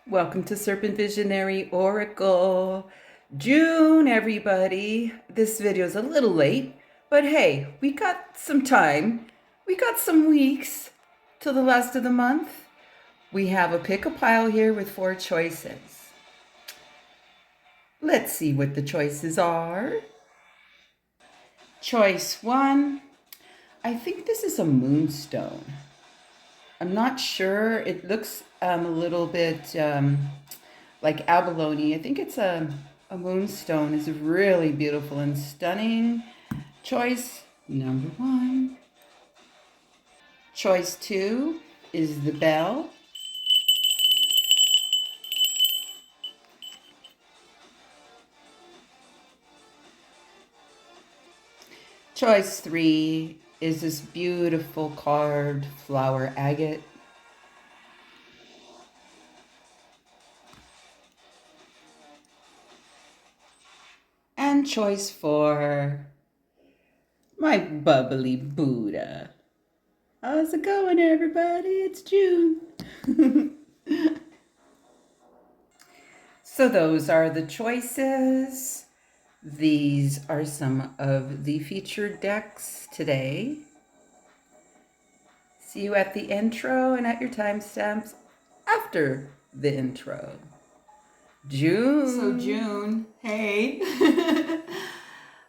Welcome to Serpent Visionary Oracle. June, everybody. This video is a little late, but hey, we got some time. We got some weeks till the last of the month. We have a pick a pile here with 4 choices. Let's see what the choices are. Choice 1. I think this is a moonstone. I'm not sure. It looks a little bit like abalone. I think it's a moonstone. It's really beautiful and stunning. Choice number 1. Choice 2 is the bell. Choice 3 is this beautiful carved flower agate. And choice 4, my bubbly Buddha. How's it going, everybody? It's June. So those are the choices. These are some of the featured decks today. See you at the intro and at your timestamps after the intro. June. So June, hey.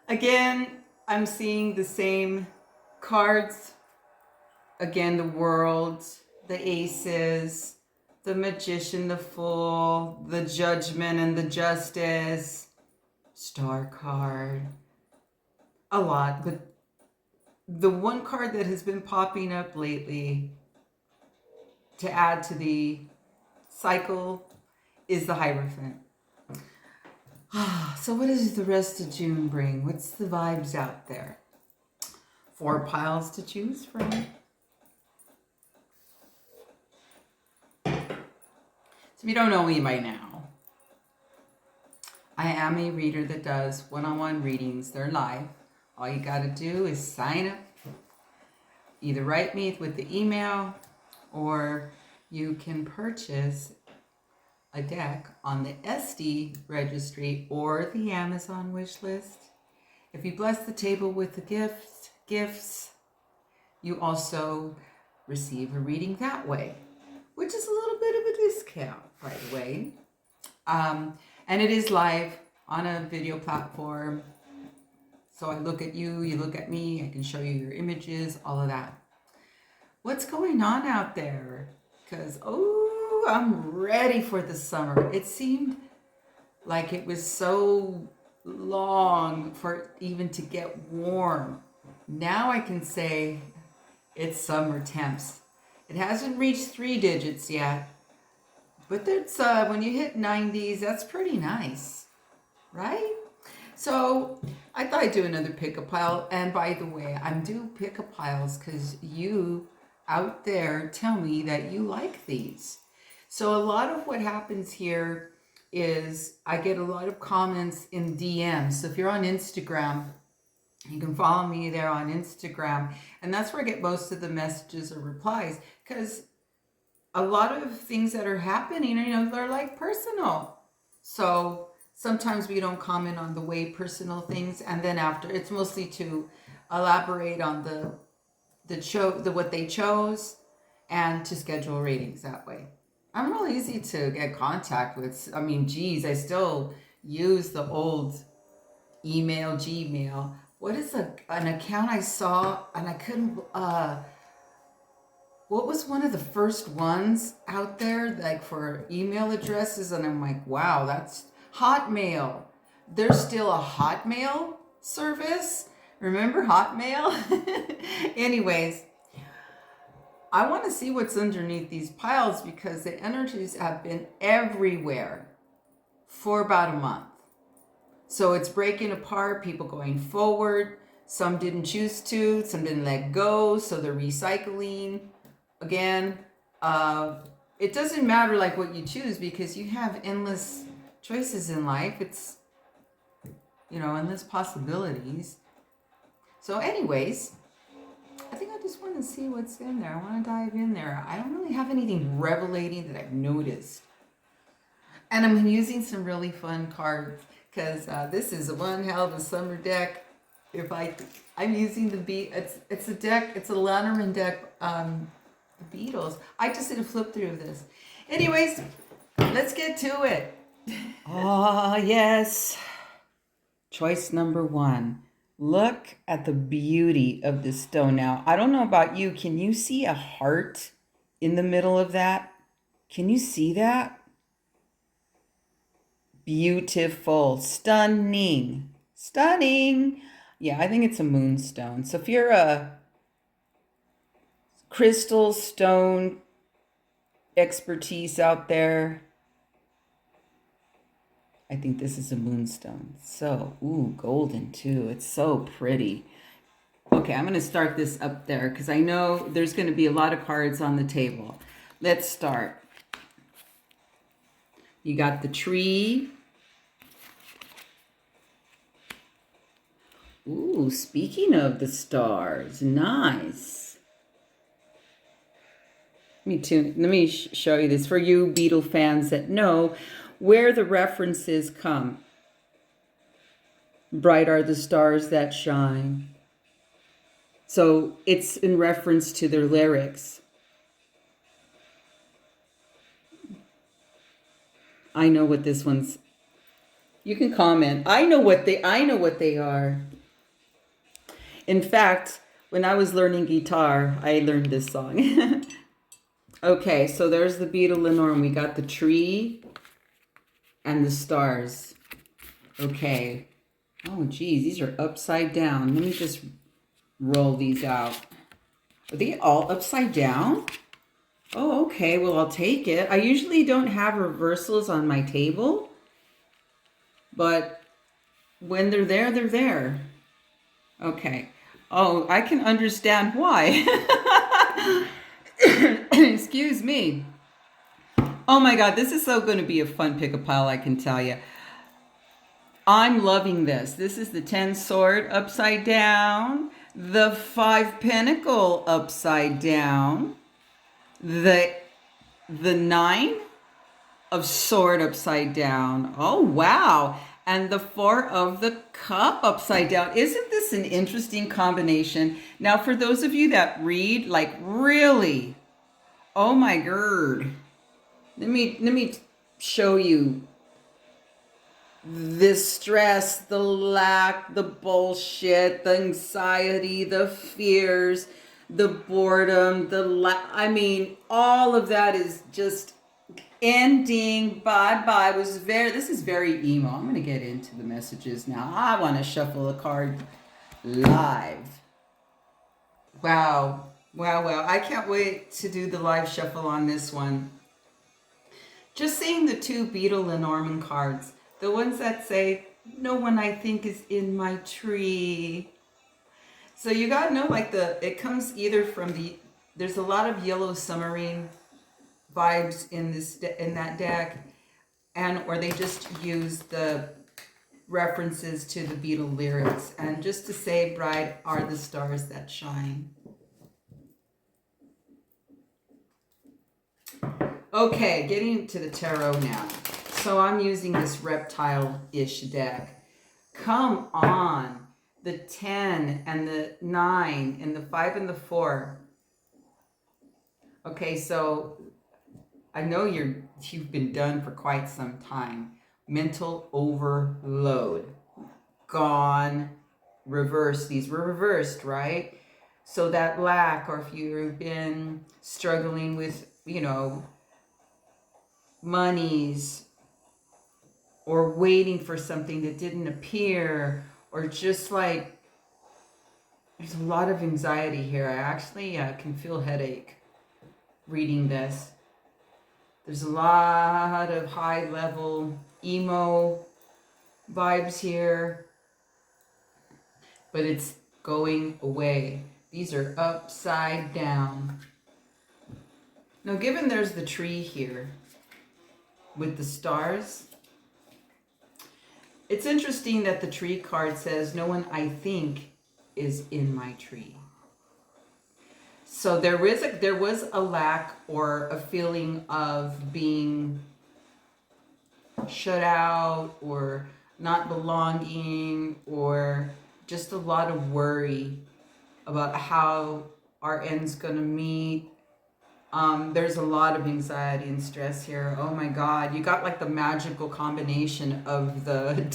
Again, I'm seeing the same cards. Again, the World, the Aces, the Magician, the Fool, the Judgment and the Justice, Star card. A lot, but the one card that has been popping up lately to add to the cycle is the Hierophant. So what does the rest of June bring? What's the vibes out there? 4 piles to choose from. So if you don't know me by now, I am a reader that does one-on-one readings. They're live. All you got to do is sign up. Either write me with the email, or you can purchase a deck on the ESTY Registry or the Amazon Wishlist. If you bless the table with the gifts, you also receive a reading that way, which is a little bit of a discount, by the way. And it is live on a video platform. So I look at you, you look at me, I can show you your images, all of that. What's going on out there? Because, I'm ready for the summer. It seemed like it was so long for even to get warm. Now I can say it's summer temps. It hasn't reached 3 digits yet, but that's when you hit 90s, that's pretty nice, right? So I thought I'd do another pick-a-pile. And by the way, I'm doing pick-a-piles because you out there tell me that you like these. So a lot of what happens here is I get a lot of comments in DMs. So if you're on Instagram, you can follow me there on Instagram. And that's where I get most of the messages or replies, because a lot of things that are happening, they're like personal. So sometimes we don't comment on the way personal things. And then after, it's mostly to elaborate on what they chose and to schedule readings that way. I'm real easy to get contact with. I mean, geez, I still use the old email, Gmail. What is an account I saw and I couldn't, what was one of the first ones out there, like for email addresses? And I'm like, wow, that's Hotmail. There's still a Hotmail service. Remember Hotmail? Anyways, I want to see what's underneath these piles because the energies have been everywhere for about a month. So it's breaking apart, people going forward. Some didn't choose to, some didn't let go, so they're recycling. Again, it doesn't matter like what you choose because you have endless choices in life. It's, endless possibilities. So anyways, I think I just want to see what's in there. I want to dive in there. I don't really have anything revelating that I've noticed. And I'm using some really fun cards because this is one hell of a summer deck. I'm using it's a deck, it's a Lannerman deck, the Beatles. I just did a flip through of this. Anyways, let's get to it. Ah, yes. Choice number 1. Look at the beauty of this stone. Now, I don't know about you. Can you see a heart in the middle of that? Can you see that? Beautiful. Stunning. Stunning. Yeah, I think it's a moonstone. So if you're a crystal stone expertise out there, I think this is a moonstone. So, ooh, golden too. It's so pretty. Okay, I'm going to start this up there because I know there's going to be a lot of cards on the table. Let's start. You got the tree. Ooh, speaking of the stars, nice. Let me show you this for you Beatle fans that know where the references come. Bright are the stars that shine. So it's in reference to their lyrics. I know what this one's. You can comment. I know what they are. In fact, when I was learning guitar, I learned this song. Okay, so there's the Beatle Lenormand. We got the tree and the stars. Okay. Oh, geez, these are upside down. Let me just roll these out. Are they all upside down? Oh, okay. Well, I'll take it. I usually don't have reversals on my table, but when they're there, they're there. Okay. Oh, I can understand why. Excuse me. Oh my God, this is so going to be a fun pick-a-pile, I can tell you. I'm loving this. This is the 10 sword upside down, the 5 pentacle upside down, the 9 of sword upside down. Oh, wow. And the 4 of the cup upside down. Isn't this an interesting combination? Now, for those of you that read, like really, oh my God. Let me show you this stress, the lack, the bullshit, the anxiety, the fears, the boredom, I mean, all of that is just ending. Bye-bye. This is very emo. I'm going to get into the messages now. I want to shuffle a card live. Wow. Wow. I can't wait to do the live shuffle on this one. Just seeing the 2 Beatle Lenormand cards, the ones that say, no one I think is in my tree. So you got to know, like it comes either from there's a lot of yellow submarine vibes in that deck, or they just use the references to the Beatle lyrics. And just to say, bright are the stars that shine. Okay, getting to the tarot now. So I'm using this reptile-ish deck. Come on. The 10 and the 9 and the 5 and the 4. Okay, so I know you've been done for quite some time. Mental overload. Gone. Reversed. These were reversed, right? So that lack, or if you've been struggling with, monies, or waiting for something that didn't appear, or just like, there's a lot of anxiety here. I actually can feel headache reading this. There's a lot of high level emo vibes here, but it's going away. These are upside down. Now, given there's the tree here with the stars, it's interesting that the tree card says, no one I think is in my tree. So there was a lack or a feeling of being shut out or not belonging, or just a lot of worry about how our end's going to meet. There's a lot of anxiety and stress here. Oh my God, you got like the magical combination of the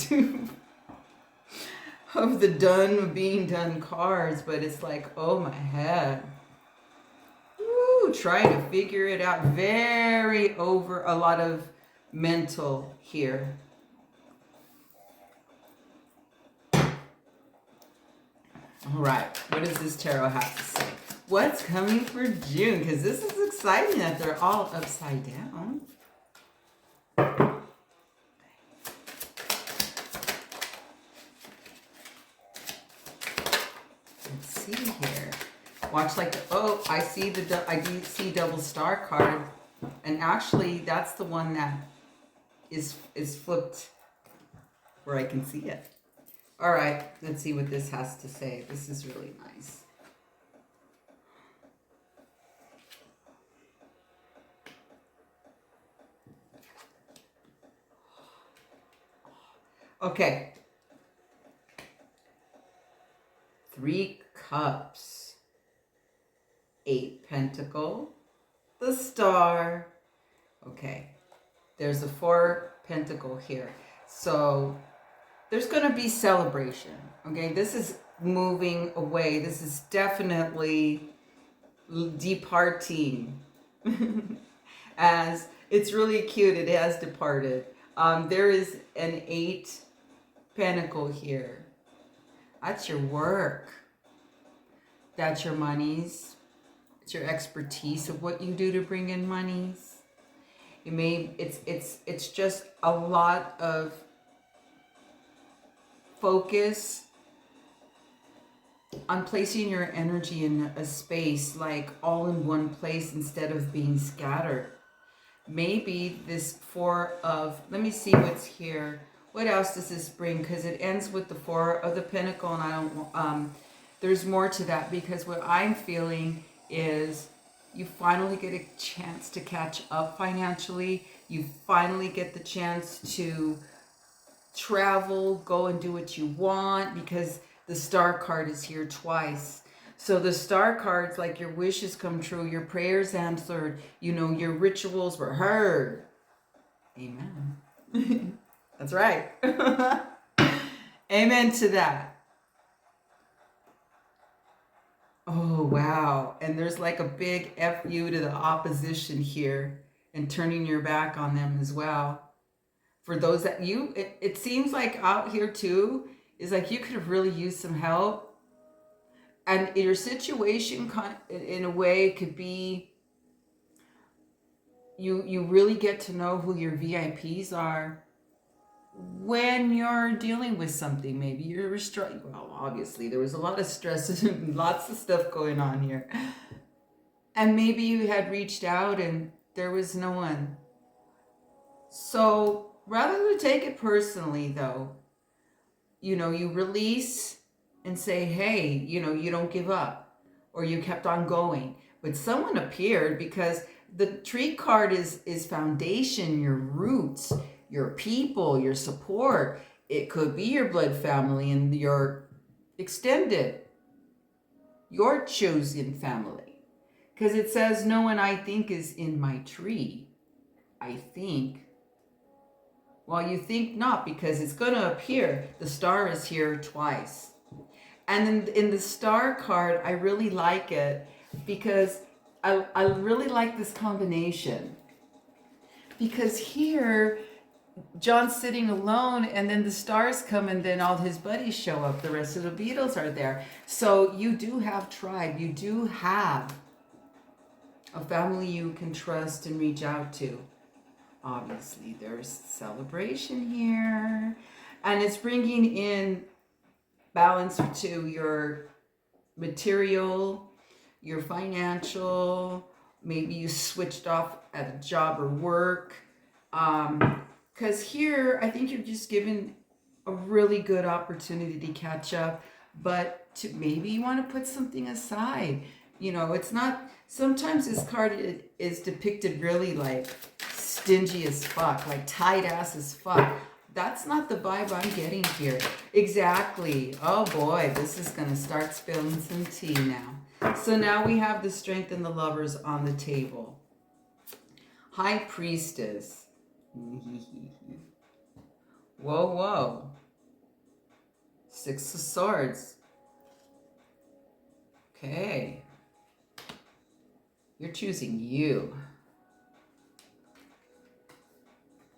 of the being done cards, but it's like, oh my head. Woo, trying to figure it out. Very over, a lot of mental here. All right, what does this tarot have to say? What's coming for June? Because this is exciting that they're all upside down. Let's see here. Watch like, oh, I do see double star card. And actually, that's the one that is flipped where I can see it. All right, let's see what this has to say. This is really nice. Okay. 3 cups. 8 pentacle. The star. Okay. There's a 4 pentacle here. So there's going to be celebration. Okay. This is moving away. This is definitely departing. As it's really cute. It has departed. There is an 8 pentacle here. That's your work. That's your monies. It's your expertise of what you do to bring in monies. It's just a lot of focus on placing your energy in a space, like all in one place instead of being scattered. Maybe this 4 of, let me see what's here. What else does this bring? Because it ends with the 4 of the pentacle, and I don't, there's more to that, because what I'm feeling is you finally get a chance to catch up financially. You finally get the chance to travel, go and do what you want, because the star card is here twice. So the star cards, like your wishes come true, your prayers answered, you know, your rituals were heard. Amen. That's right. Amen to that. Oh, wow. And there's like a big F you to the opposition here, and turning your back on them as well. For those that it seems like out here too, is like you could have really used some help. And your situation, in a way, could be you really get to know who your VIPs are when you're dealing with something. Maybe you're restrained. Well, obviously, there was a lot of stress and lots of stuff going on here. And maybe you had reached out and there was no one. So rather than take it personally, though, you know, you release and say, hey, you know, you don't give up, or you kept on going. But someone appeared, because the tree card is foundation, your roots, your people, your support. It could be your blood family and your extended, your chosen family. Because it says, no one I think is in my tree. I think. Well, you think not, because it's going to appear. The star is here twice. And in the star card, I really like it, because I really like this combination. Because here, John's sitting alone, and then the stars come, and then all his buddies show up. The rest of the Beatles are there. So you do have tribe. You do have a family you can trust and reach out to. Obviously, there's celebration here. And it's bringing in balance to your material, your financial. Maybe you switched off at a job or work. Because here, I think you're just given a really good opportunity to catch up. But maybe you want to put something aside. You know, it's not, sometimes this card is depicted really like stingy as fuck, like tight ass as fuck. That's not the vibe I'm getting here. Exactly. Oh boy, this is going to start spilling some tea now. So now we have the Strength and the Lovers on the table. High Priestess. Whoa, whoa. Six of Swords. Okay. You're choosing you.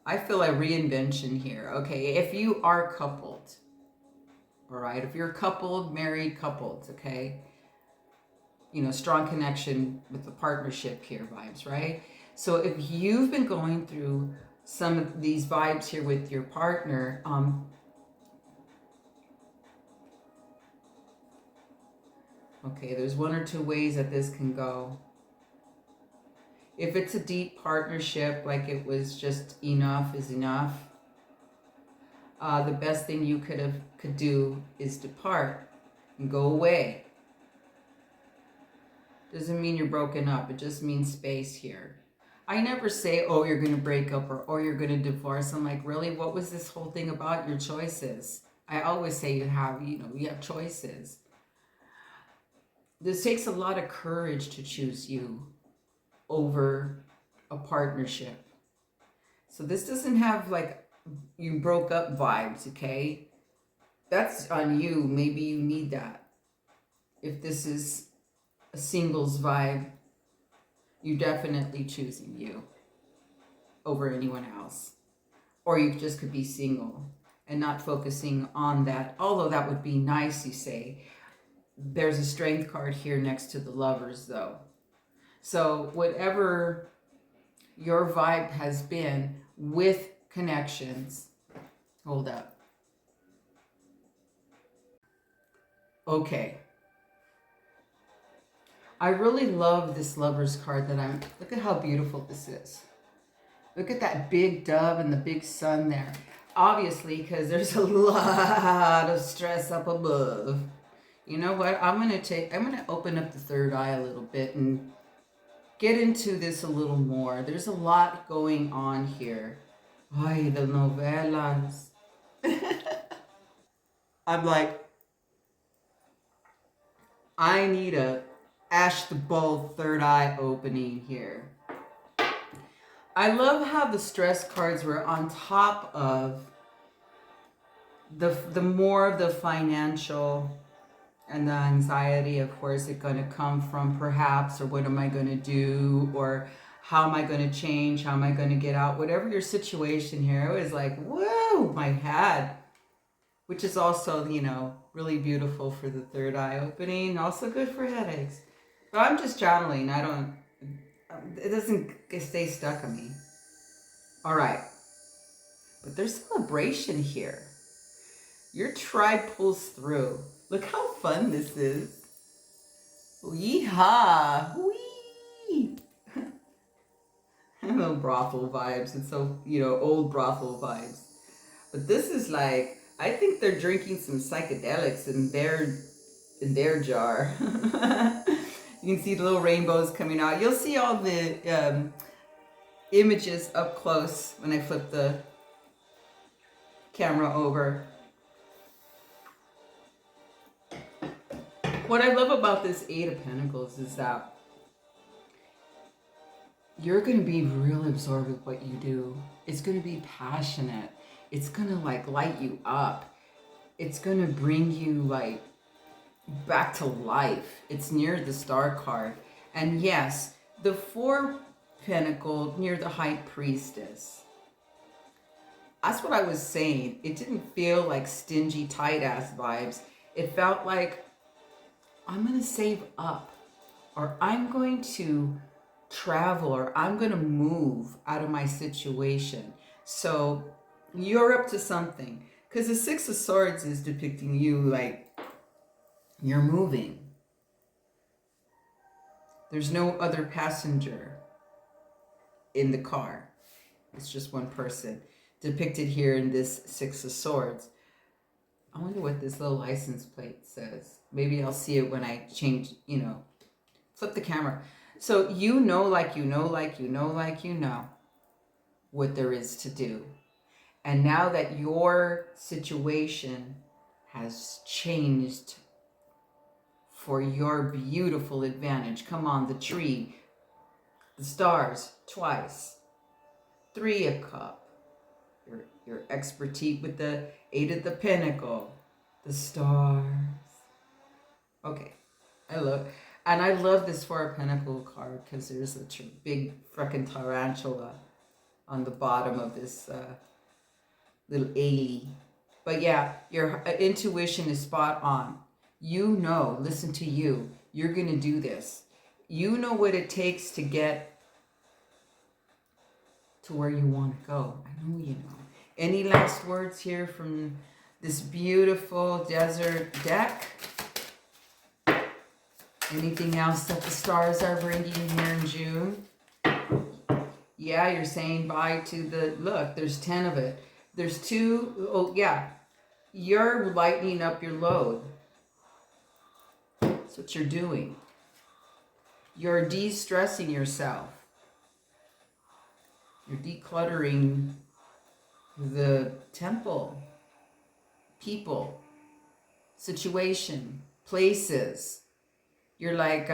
I feel a reinvention here. Okay, if you are coupled, all right, if you're coupled, married, coupled, okay, you know, strong connection with the partnership here vibes, right? So if you've been going through some of these vibes here with your partner, okay, there's one or two ways that this can go. If it's a deep partnership, like it was just enough is enough, the best thing you could do is depart and go away. Doesn't mean you're broken up. It just means space here. I never say, oh, you're going to break up or you're going to divorce. I'm like, really? What was this whole thing about? Your choices. I always say you have choices. This takes a lot of courage to choose you over a partnership. So this doesn't have like you broke up vibes, okay? That's on you. Maybe you need that. If this is a singles vibe, you're definitely choosing you over anyone else. Or you just could be single and not focusing on that. Although that would be nice, you say. There's a Strength card here next to the Lovers, though. So whatever your vibe has been with connections, hold up. Okay. I really love this Lovers card look at how beautiful this is. Look at that big dove and the big sun there. Obviously, because there's a lot of stress up above. You know what? I'm going to open up the third eye a little bit and get into this a little more. There's a lot going on here. Ay, the novelas. I'm like, I need a Ash the Bull third eye opening here. I love how the stress cards were on top of the more of the financial and the anxiety of where's it going to come from perhaps, or what am I going to do, or how am I going to change, how am I going to get out, whatever your situation here. It was like, whoa, my head, which is also, really beautiful for the third eye opening, also good for headaches. But I'm just channeling. It doesn't stay stuck on me. All right. But there's celebration here. Your tribe pulls through. Look how fun this is. Yeehaw! Wee! Little brothel vibes. It's so, old brothel vibes. But this is like, I think they're drinking some psychedelics in their jar. You can see the little rainbows coming out. You'll see all the images up close when I flip the camera over. What I love about this Eight of Pentacles is that you're going to be real absorbed with what you do. It's going to be passionate. It's going to light you up. It's going to bring you back to life. It's near the Star card. And yes, the Four Pentacle near the High Priestess. That's what I was saying. It didn't feel like stingy, tight-ass vibes. It felt like I'm going to save up, or I'm going to travel, or I'm going to move out of my situation. So you're up to something. Because the Six of Swords is depicting you like you're moving. There's no other passenger in the car. It's just one person depicted here in this Six of Swords. I wonder what this little license plate says. Maybe I'll see it when I change, flip the camera. So like you know. what there is to do. And now that your situation has changed for your beautiful advantage, come on, the tree, the stars, twice, 3 of cup, your expertise with the 8 of the pentacle, the stars. Okay, I love this 4 of pentacle card because there's a big freaking tarantula on the bottom of this little alien. But yeah, your intuition is spot on. You know, listen to you. You're going to do this. You know what it takes to get to where you want to go. I know you know. Any last words here from this beautiful desert deck? Anything else that the stars are bringing here in June? Yeah, you're saying bye to the, look, there's 10 of it. There's 2, oh yeah, you're lightening up your load. That's what you're doing. You're de-stressing yourself. You're decluttering the temple, people, situation, places. You're like,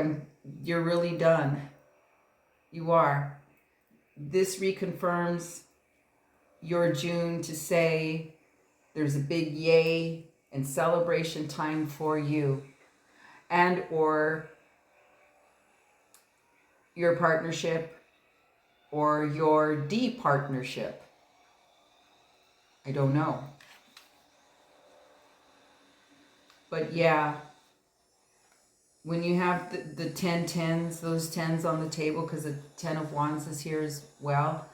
you're really done. You are. This reconfirms your June to say there's a big yay and celebration time for you, and or your partnership or your de-partnership. I don't know. But yeah, when you have the 10 tens, those 10s on the table, because the 10 of wands is here as well.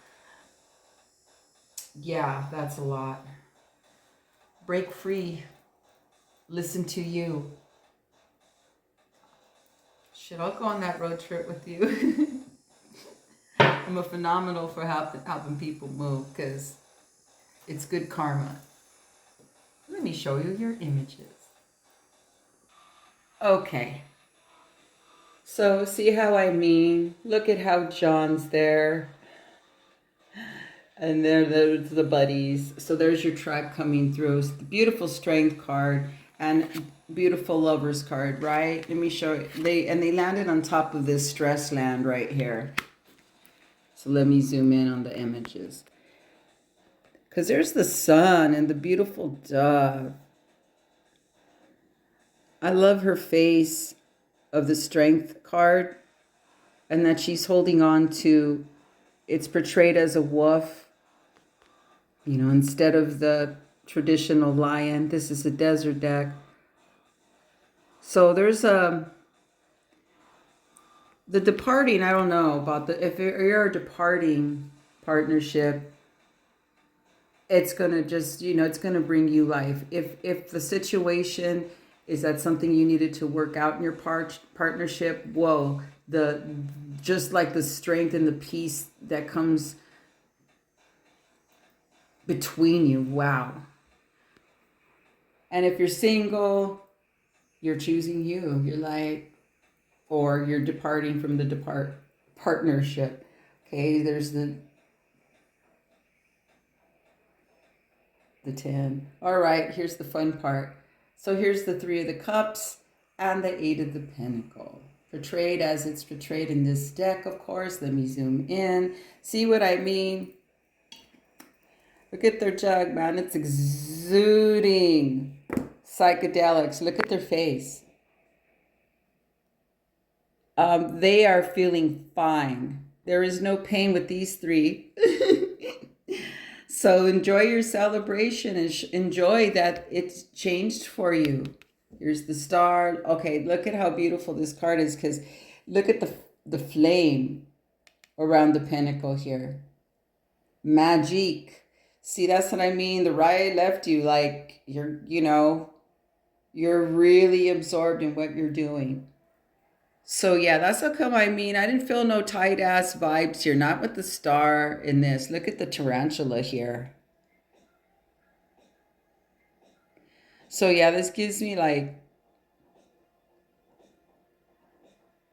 Yeah, that's a lot. Break free. Listen to you. Shit, I'll go on that road trip with you. I'm a phenomenal for helping people move because it's good karma. Let me show you your images. Okay. So see how I mean? Look at how John's there. And there's the buddies. So there's your tribe coming through. It's the beautiful strength card and beautiful lovers card, right? Let me show you. They landed on top of this stress land right here. So let me zoom in on the images. Because there's the sun and the beautiful dove. I love her face of the strength card and that she's holding on to, it's portrayed as a wolf, you know, instead of the traditional lion. This is a desert deck. So there's the departing, I don't know about if you're a departing partnership, it's going to just, you know, it's going to bring you life. If the situation is that something you needed to work out in your partnership, whoa, just like the strength and the peace that comes between you, wow. And if you're single, you're choosing you. You're like, or you're departing from the partnership. Okay, there's the 10. All right, here's the fun part. So here's the 3 of the cups and the 8 of the pentacle. Portrayed as it's portrayed in this deck, of course. Let me zoom in. See what I mean? Look at their jug, man. It's exuding psychedelics. Look at their face. They are feeling fine. There is no pain with these 3. So enjoy your celebration and enjoy that it's changed for you. Here's the star. Okay, look at how beautiful this card is, because look at the flame around the pentacle here. Magic. See, that's what I mean. The right left you, like you're, you know, you're really absorbed in what you're doing. So yeah, that's how come I mean, I didn't feel no tight ass vibes here. Not with the star in this. Look at the tarantula here. So yeah, this gives me like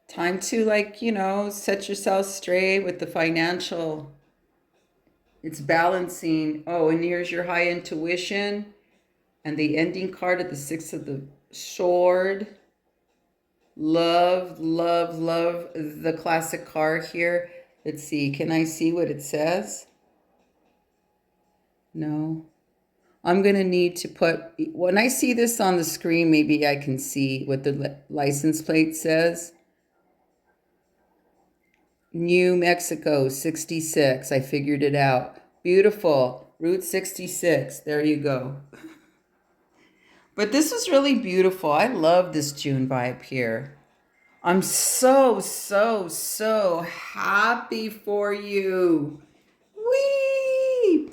time to, like, you know, set yourself straight with the financial It's balancing. Oh, and here's your high intuition. And the ending card at the Six of the Sword. Love, love, love the classic card here. Let's see. Can I see what it says? No. I'm going to need to put, when I see this on the screen, maybe I can see what the license plate says. New Mexico, 66. I figured it out. Beautiful. Route 66. There you go. But this was really beautiful. I love this June vibe here. I'm so, so, so happy for you. Whee!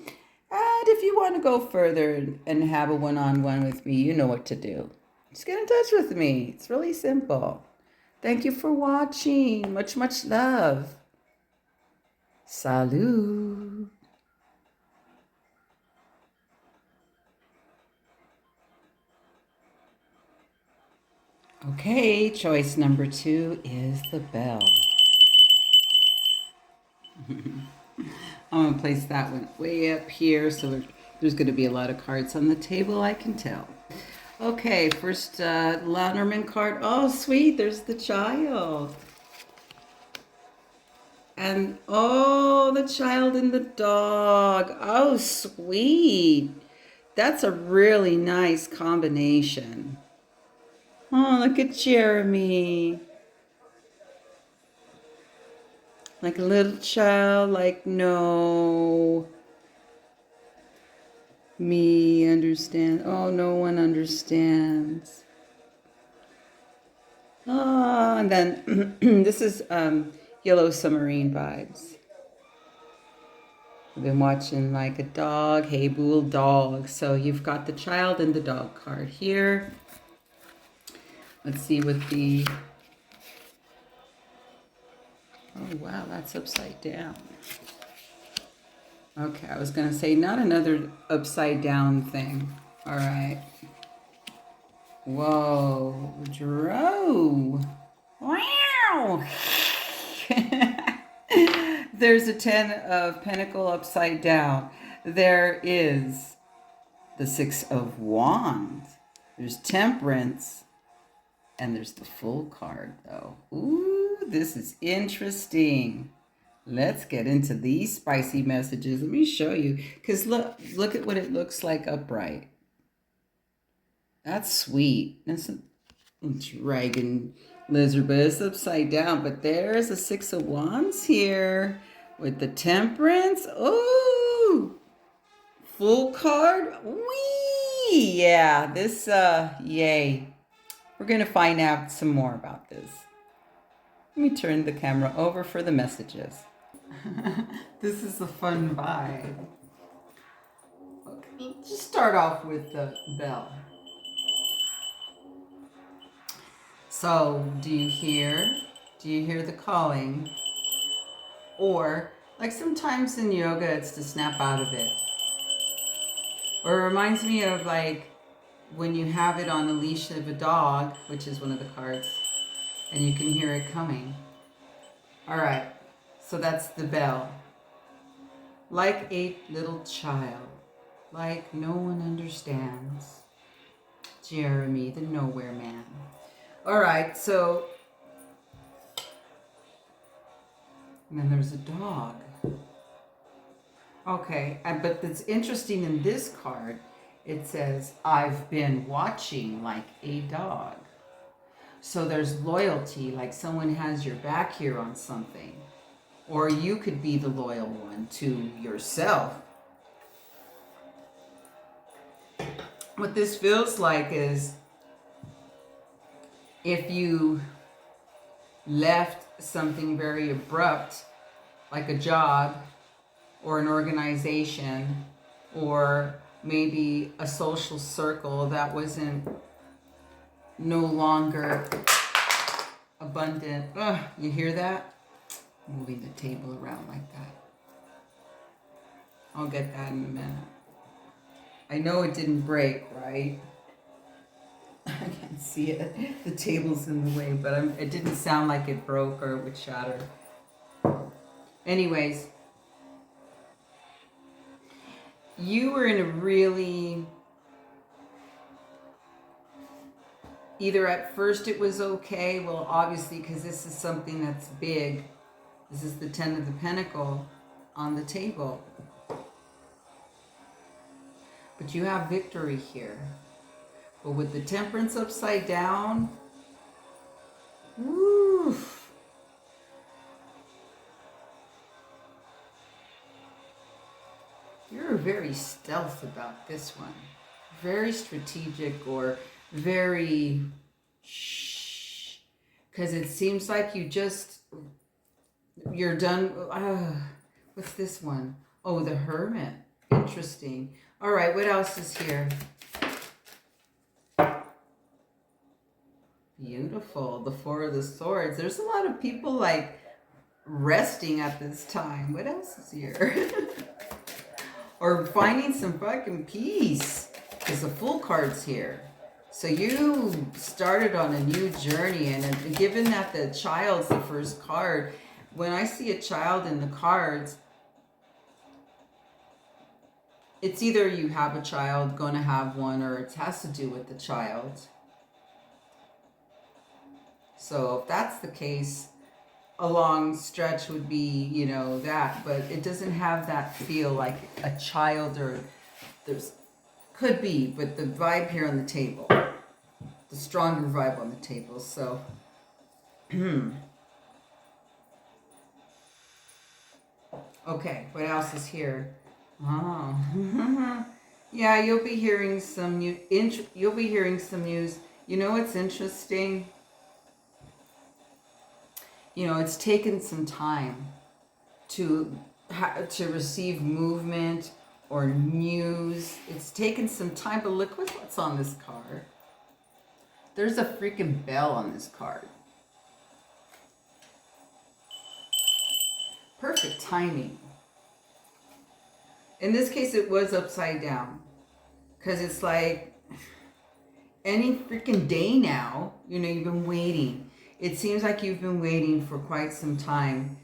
And if you want to go further and have a one-on-one with me, you know what to do. Just get in touch with me. It's really simple. Thank you for watching. Much, much love. Salut. Okay, choice number 2 is the bell. I'm going to place that one way up here, so there's going to be a lot of cards on the table, I can tell. Okay, first Lenormand card. Oh, sweet, there's the child. And, oh, the child and the dog. Oh, sweet. That's a really nice combination. Oh, look at Jeremy. Like a little child, like, no. Me understand. Oh, no one understands. Oh, and then this is Yellow Submarine vibes. I've been watching like a dog, hey bool dog. So you've got the child and the dog card here. Let's see what the, oh wow, that's upside down. Okay, I was gonna say not another upside down thing. All right. Whoa, Dro. Wow. There's a 10 of Pentacle upside down. There is the 6 of Wands. There's Temperance. And there's the Full card, though. Ooh, this is interesting. Let's get into these spicy messages. Let me show you. Because look at what it looks like upright. That's sweet. That's a dragon lizard, but it's upside down. But there's a 6 of Wands here with the Temperance. Ooh, Full card. Whee! Yeah, this, yay. We're going to find out some more about this. Let me turn the camera over for the messages. This is a fun vibe. Okay, let's just start off with the bell. So, do you hear? Do you hear the calling? Or, like sometimes in yoga, it's to snap out of it. Or it reminds me of like when you have it on a leash of a dog, which is one of the cards, and you can hear it coming. All right, so that's the bell. Like a little child, like no one understands. Jeremy, the nowhere man. All right, so, and then there's a dog. Okay, but it's interesting in this card, it says, I've been watching like a dog. So there's loyalty, like someone has your back here on something. Or you could be the loyal one to yourself. What this feels like is if you left something very abrupt, like a job or an organization or maybe a social circle that wasn't no longer abundant. Ugh, you hear that? Moving the table around like that. I'll get that in a minute. I know it didn't break, right? I can't see it. The table's in the way, but it didn't sound like it broke or it would shatter. Anyways, you were in a really, either at first it was okay, well, obviously, because this is something that's big. This is the 10 of the Pentacle on the table. But you have victory here. But with the Temperance upside down, woo, you're very stealth about this one. Very strategic, or very shh. Because it seems like you're done. What's this one? Oh, the Hermit. Interesting. All right, what else is here? Beautiful. The Four of the Swords. There's a lot of people like resting at this time. What else is here? Or finding some fucking peace. Because the Fool card's here. So you started on a new journey. And given that the child's the first card, when I see a child in the cards, it's either you have a child, going to have one, or it has to do with the child. So if that's the case, a long stretch would be, that. But it doesn't have that feel like a child, or could be, but the vibe here on the table. The stronger vibe on the table. So, okay, what else is here? Oh, yeah, you'll be hearing some news. You'll be hearing some news. You know what's interesting? It's taken some time to receive movement or news. It's taken some time, but look what's on this card. There's a freaking bell on this card. Perfect timing. In this case, it was upside down. Because it's like, any freaking day now, you've been waiting. It seems like you've been waiting for quite some time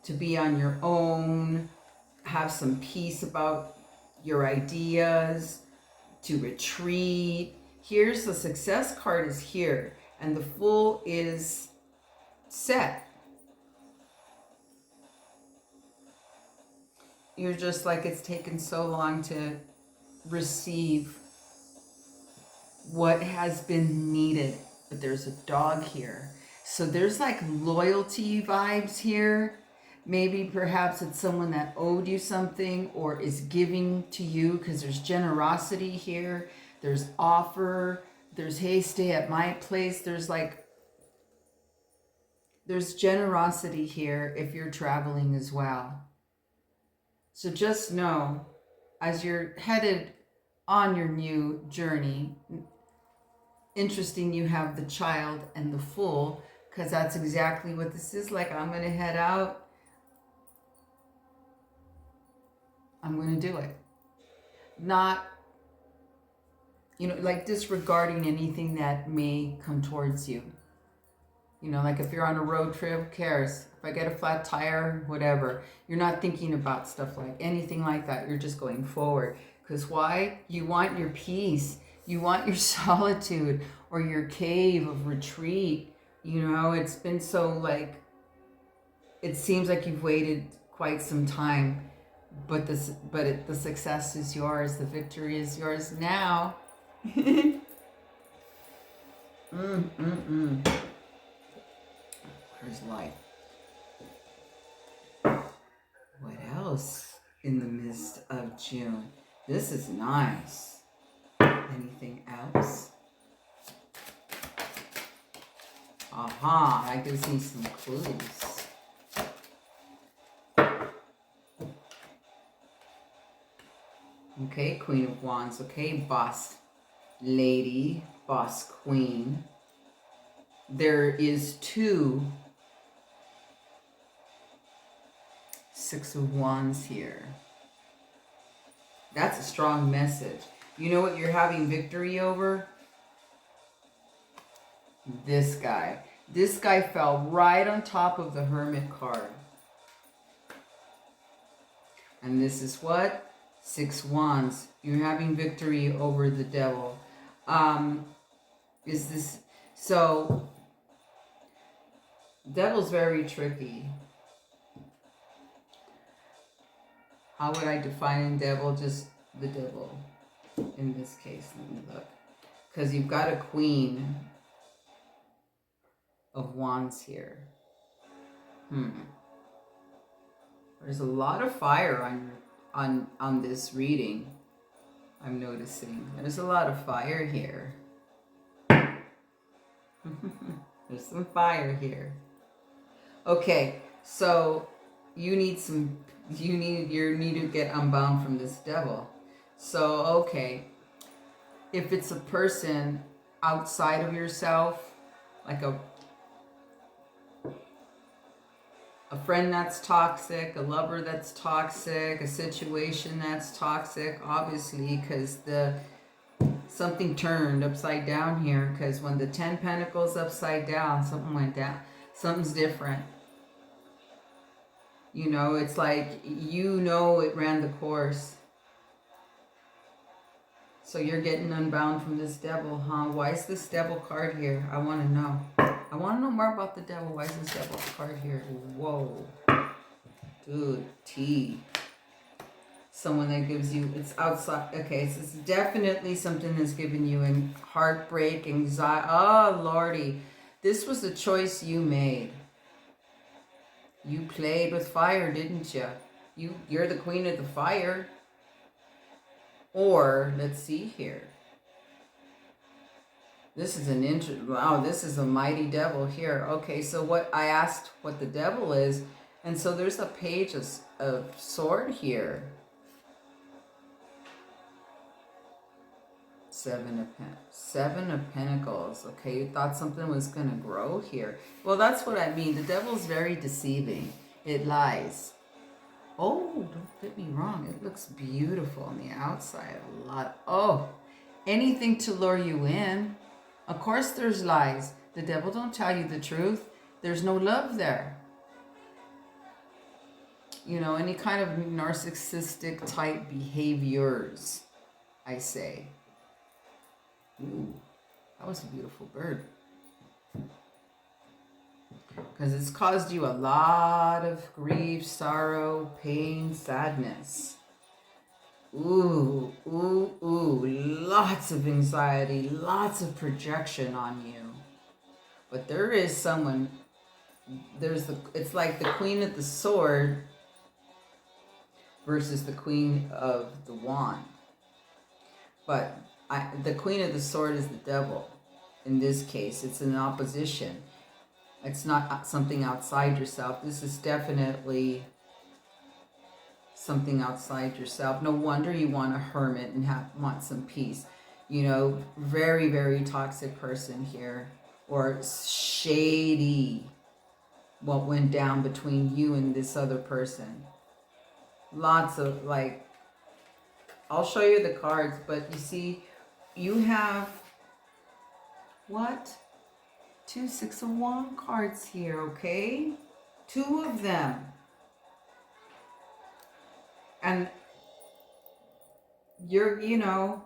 to be on your own, have some peace about your ideas, to retreat. Here's the Success card is here, and the Fool is set. You're just like, it's taken so long to receive what has been needed. But there's a dog here. So there's like loyalty vibes here. Maybe perhaps it's someone that owed you something or is giving to you, because there's generosity here. There's offer. There's, hey, stay at my place. There's generosity here if you're traveling as well. So just know, as you're headed on your new journey, interesting you have the Child and the Fool, because that's exactly what this is like. I'm going to head out. I'm going to do it. Not, like disregarding anything that may come towards you. Like if you're on a road trip, who cares? If I get a flat tire, whatever. You're not thinking about stuff like anything like that. You're just going forward. Because why? You want your peace. You want your solitude or your cave of retreat. It's been so it seems like you've waited quite some time, but the success is yours. The victory is yours now. Where's life? What else in the midst of June? This is nice. Anything else? Aha, that gives me some clues. Okay, Queen of Wands. Okay, boss lady, boss queen. There is 2 Six of Wands here. That's a strong message. You know what you're having victory over? This guy. This guy fell right on top of the Hermit card. And this is what? 6 wands. You're having victory over the devil. Is this so? Devil's very tricky. How would I define devil? Just the devil in this case. Let me look. Because you've got a queen of wands here. There's a lot of fire on this reading. I'm noticing. There's a lot of fire here. There's some fire here. Okay, so you need to get unbound from this devil. So, okay, if it's a person outside of yourself, like a friend that's toxic, a lover that's toxic, a situation that's toxic, obviously, because something turned upside down here, because when the 10 Pentacles upside down, something went down. Something's different. You know, it's like, it ran the course. So you're getting unbound from this devil, huh? Why is this devil card here? I want to know. I want to know more about the devil. Why is this devil card here? Whoa. Dude, T. Someone that gives you, it's outside. Okay, so it's definitely something that's giving you heartbreak, anxiety. Oh, Lordy. This was a choice you made. You played with fire, didn't you? You're the queen of the fire. Or, let's see here. This is wow, this is a mighty devil here. Okay, so I asked what the devil is, and so there's a page of sword here. 7 of Pentacles. Okay, you thought something was going to grow here. Well, that's what I mean. The devil's very deceiving. It lies. Oh, don't get me wrong. It looks beautiful on the outside. Anything to lure you in. Of course there's lies. The devil don't tell you the truth. There's no love there. You know, any kind of narcissistic type behaviors, I say. Ooh, that was a beautiful bird. Because it's caused you a lot of grief, sorrow, pain, sadness. Ooh, lots of anxiety, lots of projection on you. But there is someone, it's like the Queen of the Sword versus the Queen of the Wand. But the Queen of the Sword is the devil. In this case, it's an opposition. It's not something outside yourself. This is definitely something outside yourself. No wonder you want a hermit and want some peace. You know, very, very toxic person here. Or shady. What went down between you and this other person. Lots of, I'll show you the cards, but you see, you have, what? 2 6 of Wands cards here, okay? 2 of them. And you're, no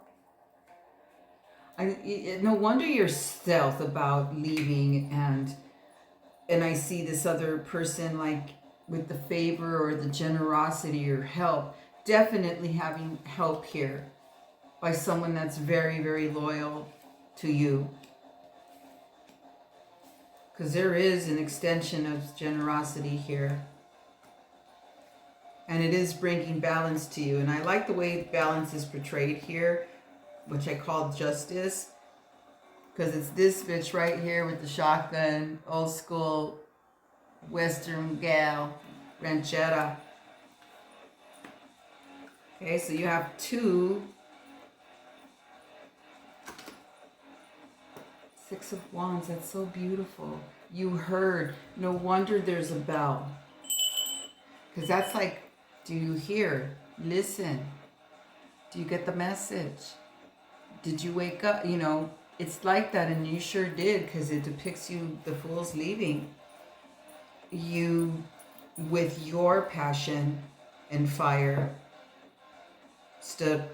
wonder you're stealth about leaving, and I see this other person with the favor or the generosity or help, definitely having help here by someone that's very, very loyal to you. Because there is an extension of generosity here. And it is bringing balance to you. And I like the way balance is portrayed here, which I call justice. Because it's this bitch right here with the shotgun, old school Western gal, ranchera. Okay, so you have 2 6 of Wands. That's so beautiful. You heard. No wonder there's a bell. Because that's do you hear? Listen. Do you get the message? Did you wake up? It's like that, and you sure did, because it depicts you, the Fool's leaving. You, with your passion and fire, stood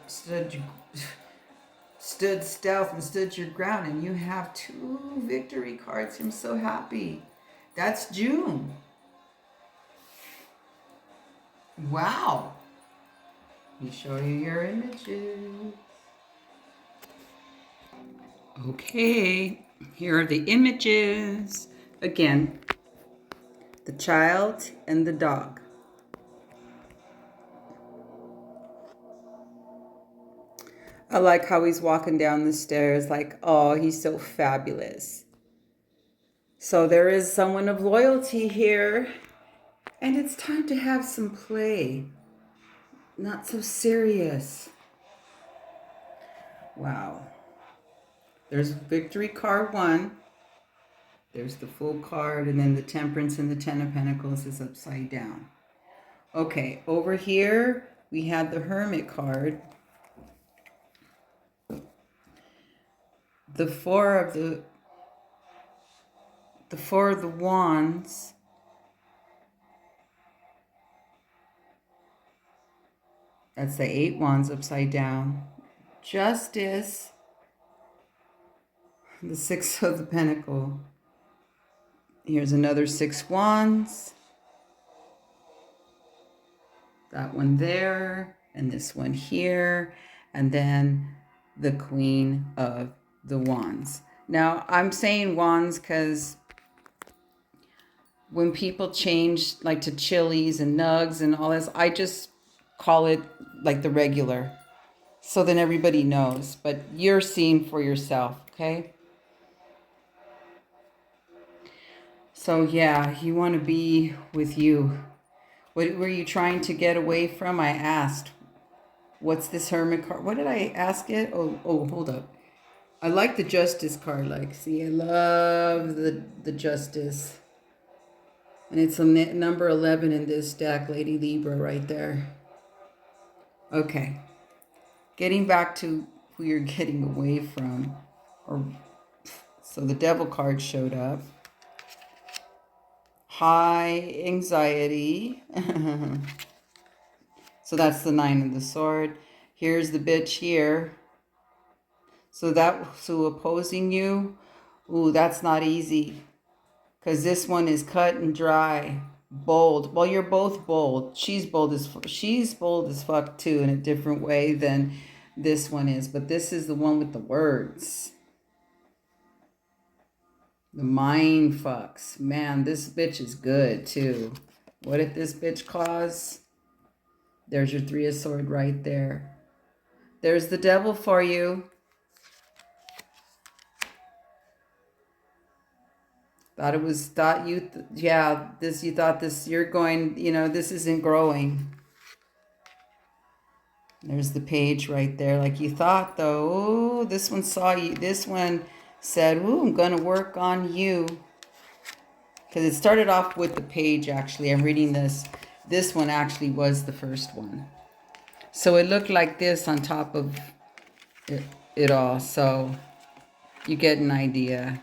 stealth and stood your ground, and you have 2 victory cards. I'm so happy. That's June. Wow. Let me show you your images. Okay, here are the images. Again, the child and the dog. I like how he's walking down the stairs like, oh, he's so fabulous. So there is someone of loyalty here, and it's time to have some play. Not so serious. Wow. There's victory card 1. There's the full card, and then the temperance and the 10 of pentacles is upside down. Okay, over here we have the hermit card. The 4 of the wands. That's the 8 wands upside down. Justice. The 6 of the pentacle. Here's another 6 wands. That one there, and this one here, and then the Queen of the Wands. Now, I'm saying wands because when people change like to chilies and nugs and all this, I just call it like the regular. So then everybody knows, but you're seeing for yourself, okay? So yeah, you want to be with you. What were you trying to get away from? I asked. What's this hermit card? What did I ask it? Oh, hold up. I like the justice card. Like, see, I love the justice. And it's a number 11 in this deck, Lady Libra, right there. Okay. Getting back to who you're getting away from. So the devil card showed up. High anxiety. So that's the 9 of the sword. Here's the bitch here. So opposing you, ooh, that's not easy. Because this one is cut and dry. Bold. Well, you're both bold. She's bold as fuck too, in a different way than this one is. But this is the one with the words. The mind fucks. Man, this bitch is good too. What did this bitch cause? There's your 3 of swords right there. There's the devil for you. This isn't growing. There's the page right there, like you thought though. Oh, this one saw you. This one said, ooh, I'm gonna work on you. Because it started off with the page, actually. I'm reading this. This one actually was the first one. So it looked like this on top of it all. So you get an idea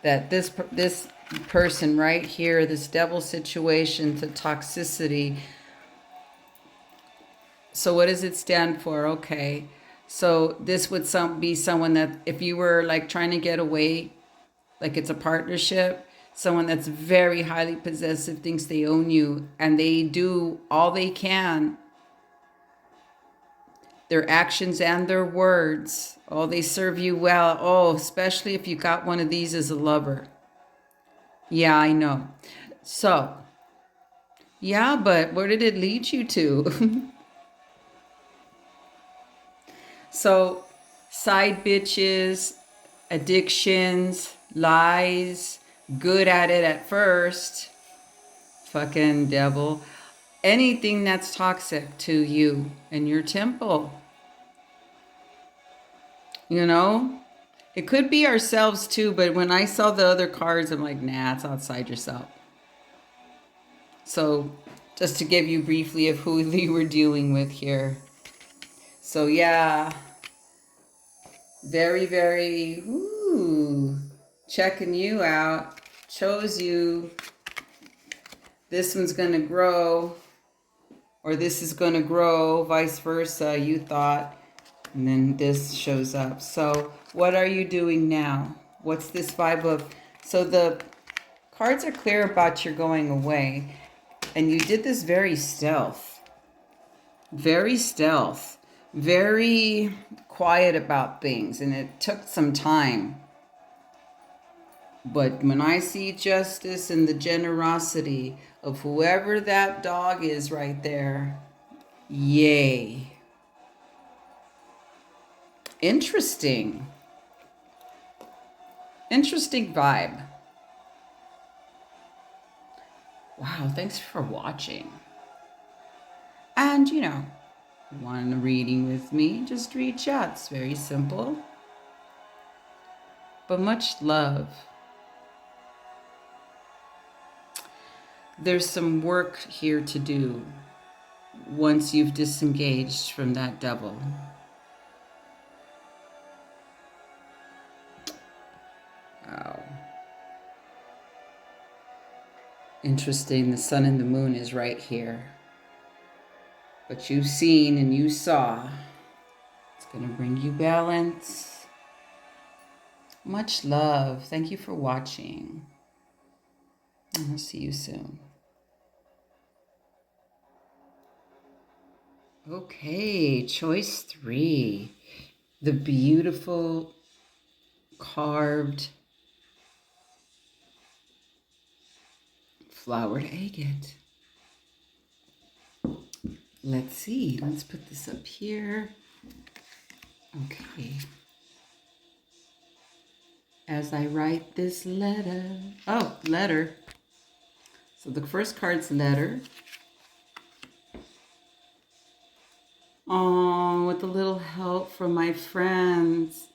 that this person right here, this devil situation to toxicity. So what does it stand for? Okay. So this would be someone that if you were like trying to get away, like it's a partnership, someone that's very highly possessive, thinks they own you, and they do all they can. Their actions and their words. Oh, they serve you well. Oh, especially if you got one of these as a lover. Yeah, I know. So, yeah, but where did it lead you to? So, side bitches, addictions, lies, good at it at first, fucking devil, anything that's toxic to you and your temple. You know, it could be ourselves too, but when I saw the other cards, I'm like, nah, it's outside yourself. So, just to give you briefly of who you were dealing with here. So, yeah. Very, very, checking you out. Chose you. This one's going to grow. or this is going to grow, vice versa, you thought, and then this shows up. So what are you doing now? What's this vibe of? So the cards are clear about your going away, and you did this very stealth, very quiet about things, and it took some time. But when I see justice and the generosity of whoever that dog is right there, yay. Interesting. Interesting vibe. Wow, thanks for watching. And, you know, want a reading with me, just reach out. It's very simple. But much love. There's some work here to do once you've disengaged from that devil. Wow. Interesting, the sun and the moon is right here. But you've seen and you saw. It's going to bring you balance. Much love. Thank you for watching. I'll see you soon. Okay, choice 3. The beautiful carved flowered agate. Let's see. Let's put this up here. Okay. As I write this letter. Oh, letter. So the first card's letter. Oh, with a little help from my friends.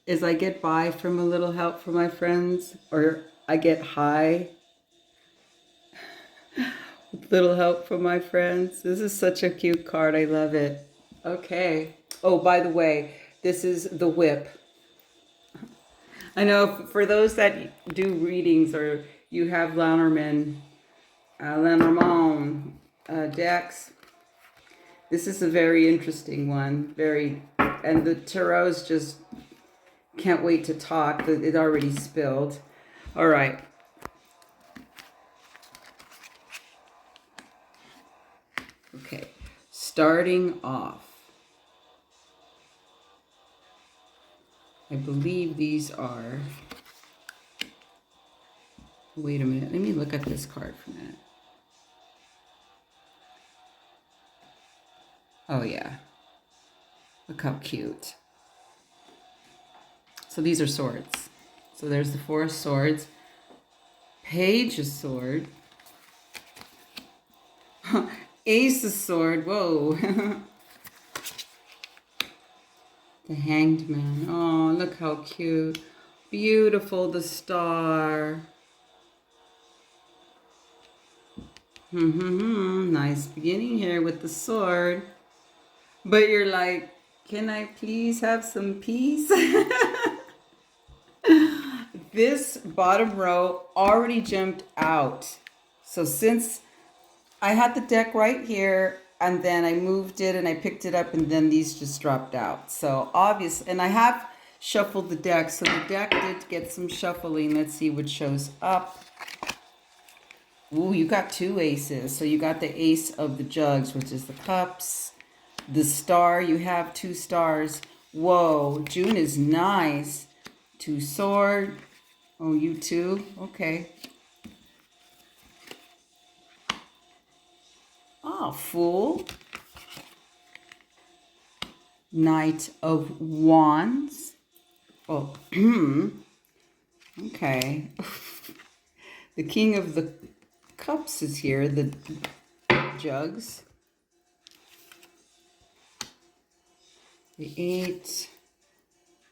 As I get by from a little help from my friends, or I get high with little help from my friends. This is such a cute card. I love it. Okay. Oh, by the way, this is the whip. I know for those that do readings or you have Lenormand decks, this is a very interesting one. And the tarots just can't wait to talk. It already spilled. All right. Okay. Starting off. I believe these are... Wait a minute. Let me look at this card for a minute. Oh, yeah. Look how cute. So these are swords. So there's the 4 swords. Page of sword. Ace of sword. Whoa. The hanged man. Oh, look how cute. Beautiful, the star. Nice beginning here with the sword. But you're like, can I please have some peace? This bottom row already jumped out. So since I had the deck right here, and then I moved it and I picked it up, and then these just dropped out. So obvious, and I have shuffled the deck, so the deck did get some shuffling. Let's see what shows up. Ooh, you got 2 aces. So you got the ace of the jugs, which is the cups. The star, you have 2 stars. Whoa, June is nice. 2 sword. Oh, you too? Okay. Oh, Fool. Knight of Wands. Oh, okay. The King of the Cups is here. The jugs. The 8.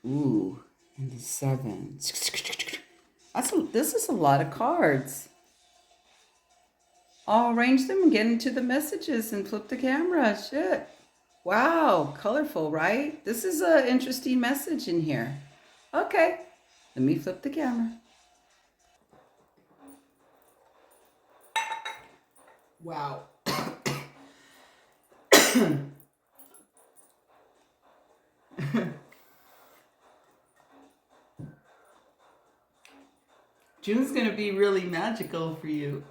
Ooh, and the 7. This is a lot of cards. I'll arrange them and get into the messages and flip the camera. Shit. Wow, colorful, right? This is an interesting message in here. Okay, let me flip the camera. Wow. June's gonna be really magical for you.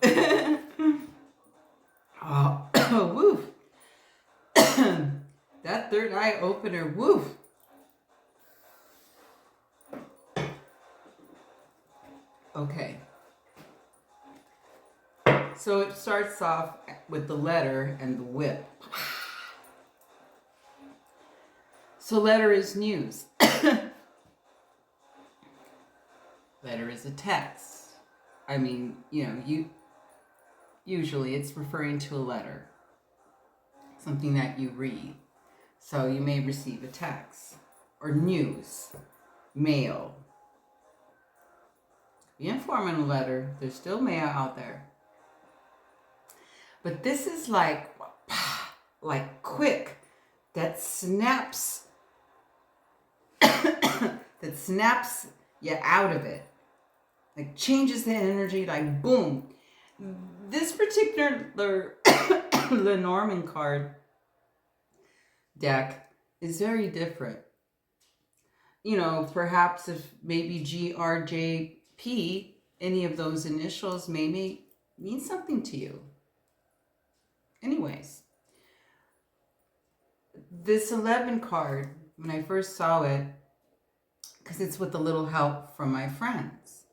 Oh, woof. That third eye opener, woof. Okay. So it starts off with the letter and the whip. So letter is news. Letter is a text. I mean, usually it's referring to a letter, something that you read. So you may receive a text or news, mail. Be informing a letter. There's still mail out there. But this is like quick, that snaps, that snaps you out of it. Like changes the energy, like boom. This particular Lenormand card deck is very different. Perhaps if maybe GRJP, any of those initials maybe mean something to you. Anyways, this 11 card, when I first saw it, because it's with a little help from my friends.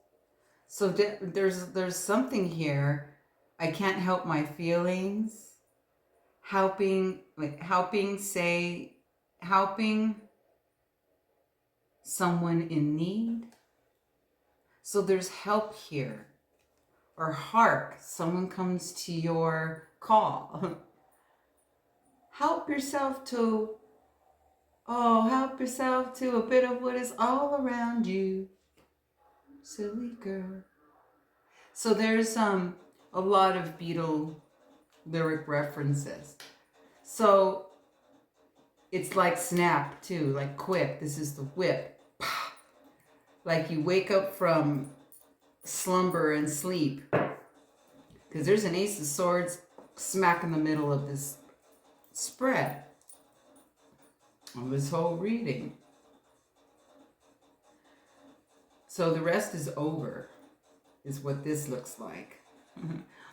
So there's something here. I can't help my feelings. Helping someone in need. So there's help here. Or hark, someone comes to your call. Help yourself to a bit of what is all around you. Silly girl. So there's a lot of Beatle lyric references. So it's like snap too, like quick. This is the whip. Like you wake up from slumber and sleep. Because there's an Ace of Swords smack in the middle of this spread. Of this whole reading. So the rest is over, is what this looks like.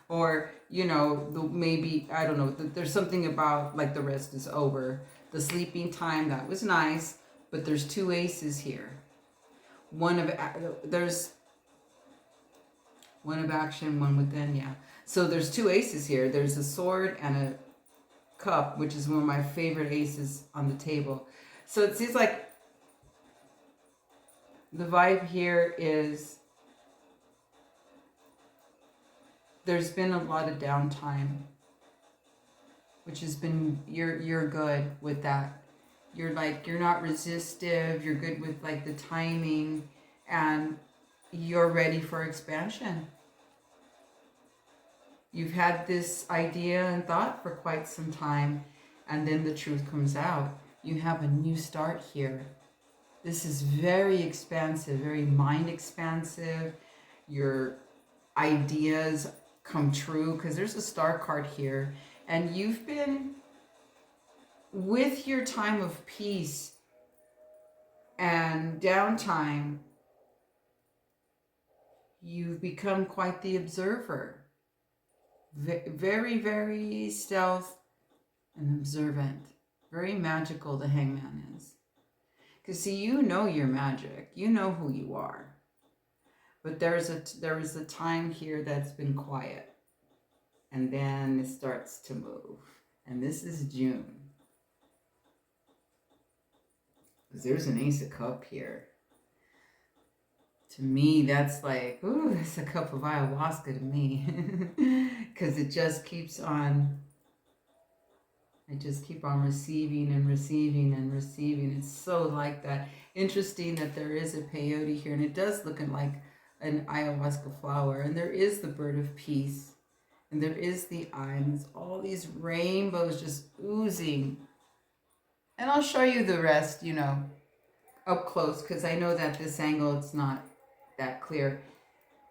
Or, maybe, I don't know, there's something about like the rest is over. The sleeping time, that was nice, but there's two aces here. There's one of action, one within, yeah. So there's two aces here. There's a sword and a cup, which is one of my favorite aces on the table. So it seems like the vibe here is there's been a lot of downtime, which has been, you're good with that. You're not resistive, you're good with like the timing, and you're ready for expansion. You've had this idea and thought for quite some time, and then the truth comes out. You have a new start here. This is very expansive, very mind expansive. Your ideas come true, because there's a star card here. And you've been, with your time of peace and downtime, you've become quite the observer. Very, very stealth and observant. Very magical, the Hangman is. Because see, you know your magic. You know who you are. But there is a time here that's been quiet. And then it starts to move. And this is June. Because there's an Ace of Cups here. To me, that's like, ooh, that's a cup of ayahuasca to me. Because it just keeps on, I just keep on receiving and receiving and receiving. It's so like that. Interesting that there is a peyote here, and it does look like an ayahuasca flower. And there is the bird of peace. And there is the eye. And there's all these rainbows just oozing. And I'll show you the rest, up close, because I know that this angle, it's not that clear.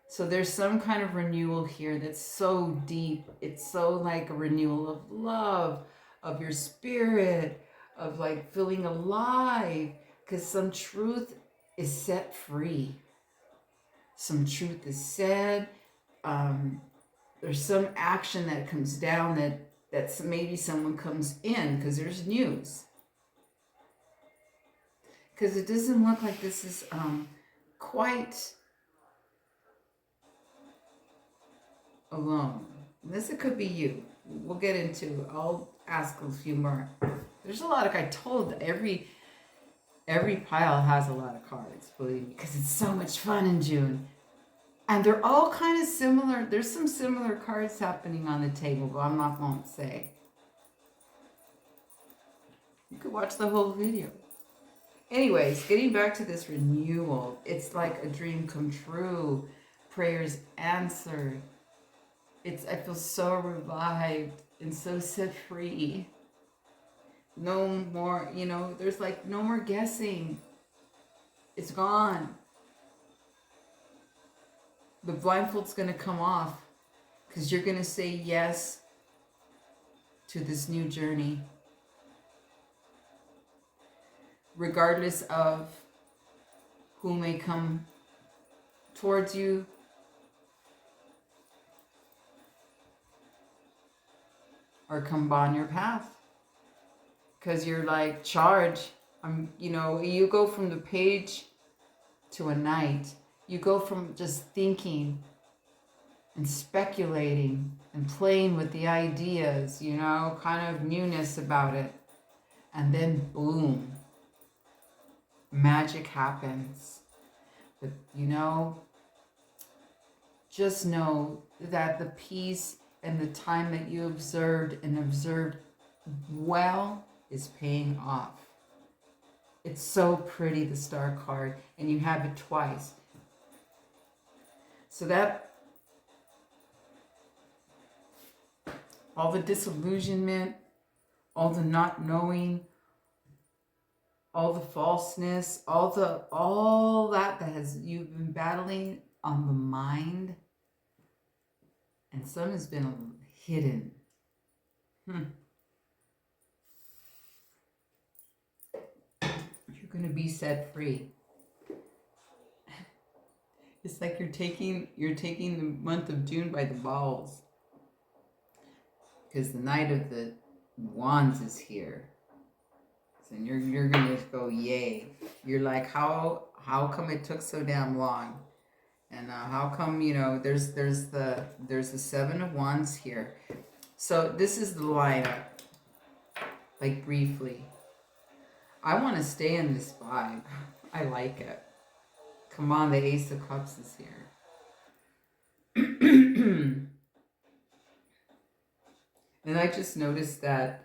So there's some kind of renewal here that's so deep. It's so like a renewal of love, of your spirit, of like feeling alive, because some truth is set free. Some truth is said. There's some action that comes down that's maybe someone comes in because there's news. Because it doesn't look like this is quite alone. This it could be you. We'll get into. I'll ask a few more. There's a lot of. I told every pile has a lot of cards, believe me, because it's so much fun in June. And they're all kind of similar. There's some similar cards happening on the table, but I'm not going to say. You could watch the whole video. Anyways, getting back to this renewal, it's like a dream come true. Prayers answered. I feel so revived and so set free. No more, there's like no more guessing. It's gone. The blindfold's going to come off because you're going to say yes to this new journey. Regardless of who may come towards you, or come on your path. Because you're like, charge. You go from the page to a knight. You go from just thinking and speculating and playing with the ideas, kind of newness about it. And then boom, magic happens. But just know that the peace and the time that you observed well is paying off. It's so pretty, the star card, and you have it twice. So that all the disillusionment, all the not knowing, all the falseness, all that you've been battling on the mind, and some has been hidden. You're going to be set free. It's like you're taking the month of June by the balls, because the Knight of the Wands is here. So you're gonna go yay. You're like, how come it took so damn long? And how come there's the Seven of Wands here. So this is the lineup. Like briefly, I want to stay in this vibe. I like it. Come on, the Ace of Cups is here. And I just noticed that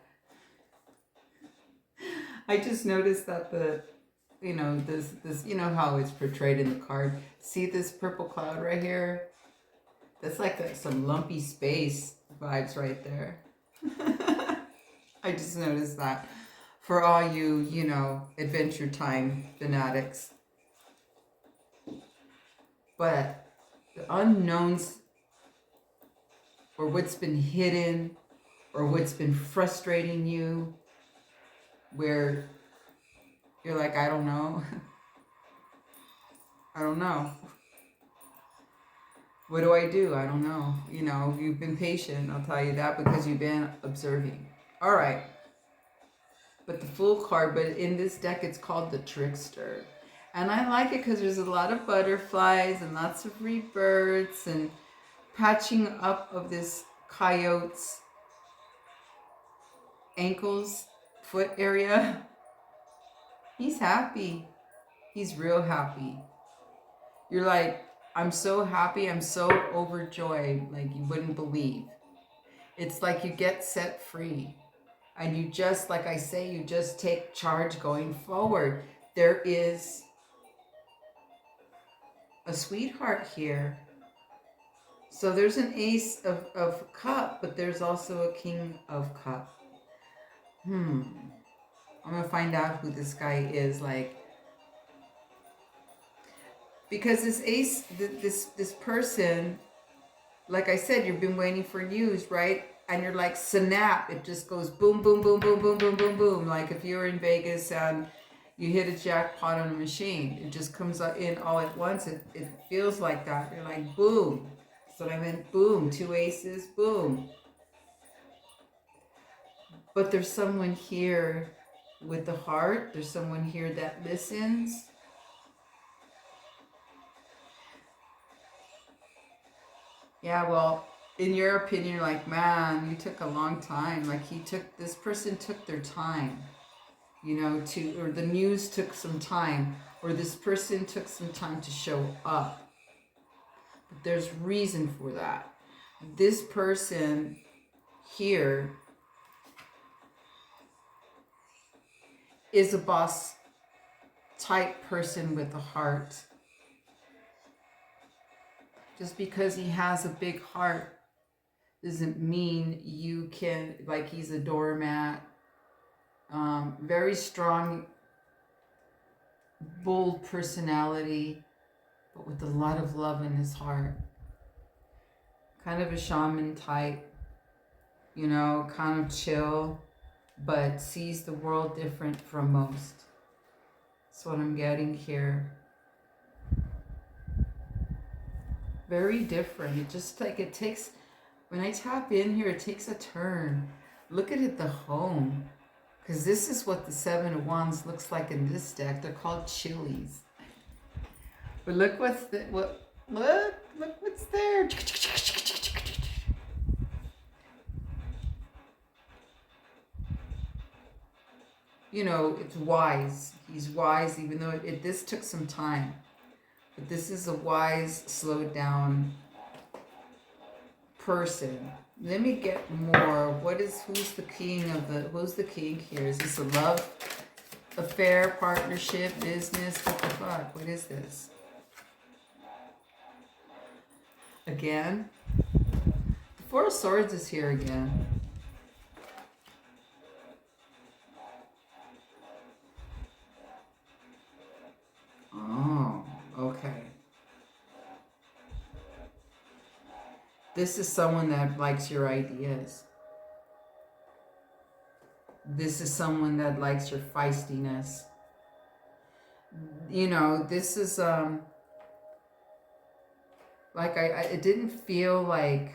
the this how it's portrayed in the card. See this purple cloud right here? That's like some lumpy space vibes right there. I just noticed that for all you Adventure Time fanatics. But the unknowns, or what's been hidden, or what's been frustrating you, where you're like, I don't know. I don't know. What do I do? I don't know. You've been patient, I'll tell you that, because you've been observing. All right. But the Fool card, but in this deck, it's called the Trickster. And I like it because there's a lot of butterflies and lots of rebirths and patching up of this coyote's ankles, foot area. He's happy. He's real happy. You're like, I'm so happy. I'm so overjoyed. Like you wouldn't believe. It's like you get set free. And you just, like I say, you just take charge going forward. There is a sweetheart here. So there's an Ace of Cup, but there's also a King of Cup. I'm going to find out who this guy is, because this ace, this person, like I said, you've been waiting for news, right? and you're like snap, it just goes boom, boom, boom, boom, boom, boom, boom, boom. Like if you were in Vegas and you hit a jackpot on a machine, it just comes in all at once. It feels like that. You're like boom. That's what I meant. Boom, 2 aces, boom. But there's someone here with the heart. There's someone here that listens. Yeah, well, in your opinion, like, man, you took a long time. Like this person took their time, you know, or the news took some time, or this person took some time to show up. But there's reason for that. This person here is a boss type person with a heart. Just because he has a big heart doesn't mean you can, like, he's a doormat. Very strong, bold personality, but with a lot of love in his heart. Kind of a shaman type, you know, kind of chill, but sees the world different from most. That's what I'm getting here. Very different. It just like, it takes, when I tap in here, it takes a turn. Look at it, the home. Because this is what the 7 of Wands looks like in this deck. They're called chilies. But look what's look what's there. You know, it's wise. He's wise, even though this took some time. But this is a wise, slowed down person. Let me get more. Who's the king here? Is this a love affair, partnership, business? What the fuck? What is this? Again? The 4 of Swords is here again. Oh, okay. This is someone that likes your ideas. This is someone that likes your feistiness. You know, this is like it didn't feel like,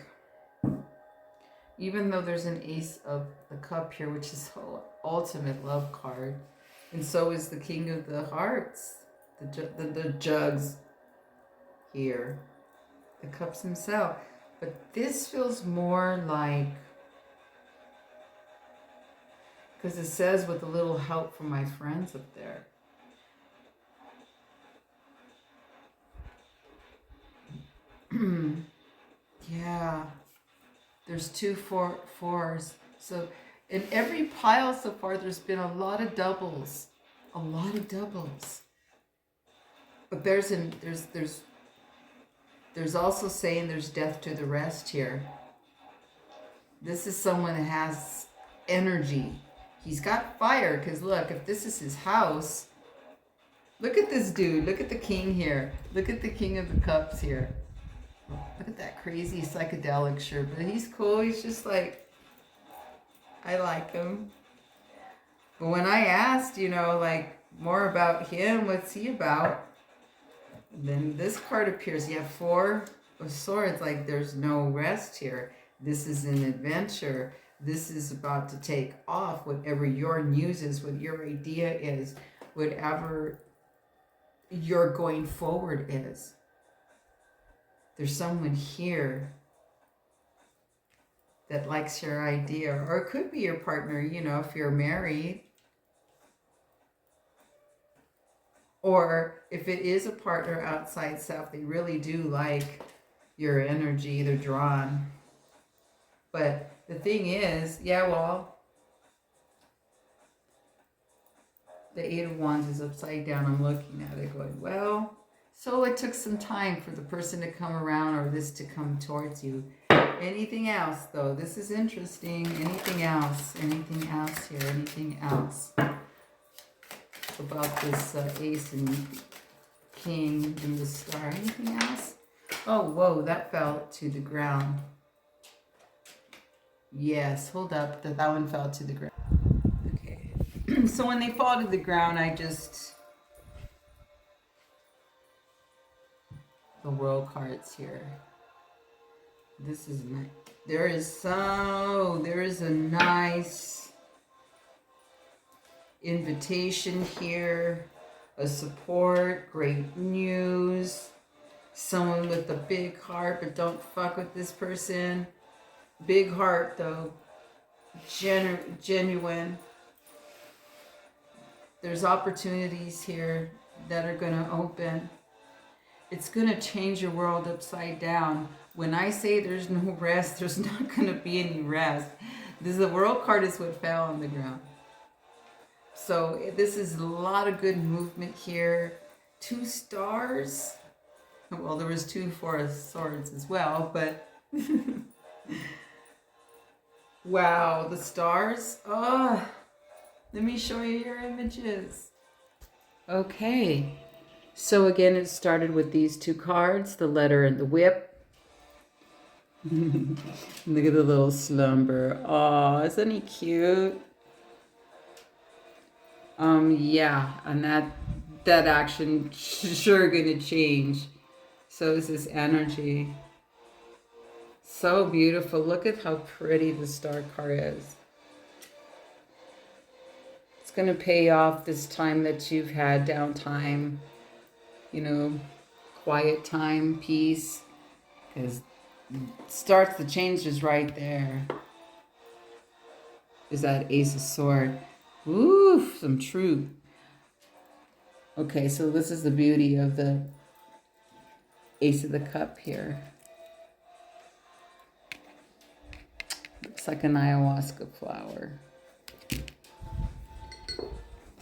even though there's an Ace of the Cup here, which is the ultimate love card, and so is the King of the Hearts, the jugs here, the cups himself. But this feels more like, because it says with a little help from my friends up there. Yeah. There's 2 fours. So in every pile so far, there's been a lot of doubles. A lot of doubles. But there's also saying there's death to the rest here. This is someone that has energy. He's got fire, because look, if this is his house, look at this dude. Look at the king here. Look at the King of the Cups here. Look at that crazy psychedelic shirt. But he's cool. He's just like, I like him. But when I asked, you know, like, more about him, what's he about? Then this card appears. You have 4 of Swords. Like, there's no rest here. This is an adventure. This is about to take off. Whatever your news is, what your idea is, whatever your going forward is. There's someone here that likes your idea. Or it could be your partner, you know, if you're married. Or if it is a partner outside self, they really do like your energy. They're drawn. But the thing is, yeah, well, the 8 of Wands is upside down. I'm looking at it going, well, so it took some time for the person to come around or this to come towards you. Anything else, though? This is interesting. Anything else? Anything else here? Anything else about this Ace and King and the Star? Anything else? Oh, whoa, that fell to the ground. Yes, hold up. That one fell to the ground. Okay. So when they fall to the ground, I just... The world cards here. This is nice. There is a nice invitation here. A support, great news. Someone with a big heart, but don't fuck with this person. Big heart though. Genuine. There's opportunities here that are going to open. It's going to change your world upside down. When I say there's no rest, there's not going to be any rest. The world card is what fell on the ground. So this is a lot of good movement here. 2 stars. Well, there was 2 Four of Swords as well, but wow, the stars. Oh, let me show you your images. Okay. So again, it started with these 2 cards, the letter and the whip. Look at the little slumber. Oh, isn't he cute? Yeah, and that action sure gonna change. So is this energy. So beautiful. Look at how pretty the star card is. It's gonna pay off this time that you've had downtime, you know, quiet time, peace, because starts the changes right there. Is that Ace of Sword. Ooh, some truth. Okay, so this is the beauty of the Ace of the Cup here. Looks like an ayahuasca flower.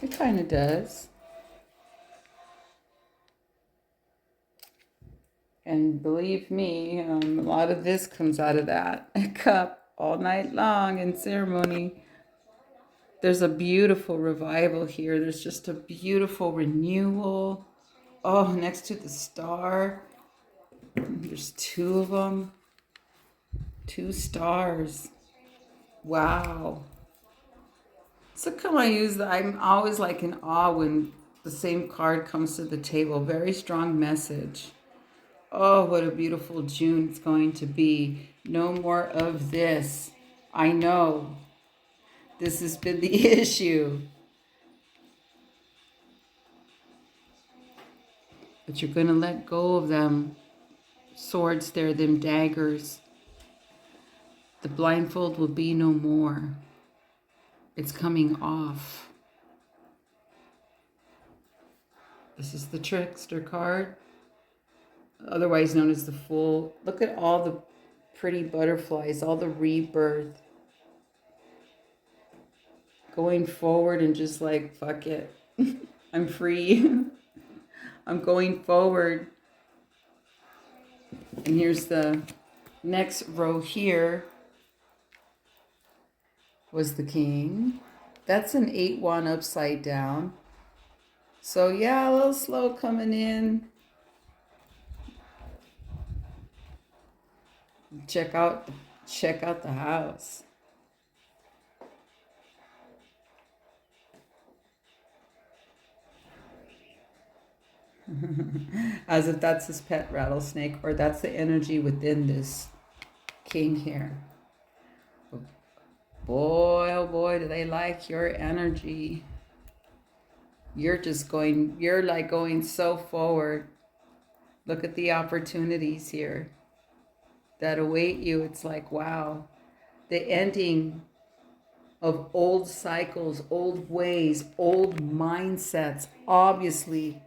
It kind of does. And believe me, a lot of this comes out of that cup all night long in ceremony. There's a beautiful revival here. There's just a beautiful renewal. Oh, next to the star, there's 2 of them. 2 stars. Wow. So come I use that. I'm always like in awe when the same card comes to the table. Very strong message. Oh, what a beautiful June it's going to be. No more of this. I know. This has been the issue. But you're going to let go of them swords there, them daggers. The blindfold will be no more. It's coming off. This is the trickster card, otherwise known as the Fool. Look at all the pretty butterflies, all the rebirth. Going forward and just like, fuck it. I'm free. I'm going forward. And here's the next row here. Was the King. That's an 8-1 upside down. So yeah, a little slow coming in. Check out the house. As if that's his pet rattlesnake, or that's the energy within this King here. Boy, oh boy, do they like your energy. You're like going so forward. Look at the opportunities here that await you. It's like, wow. The ending of old cycles, old ways, old mindsets. Obviously,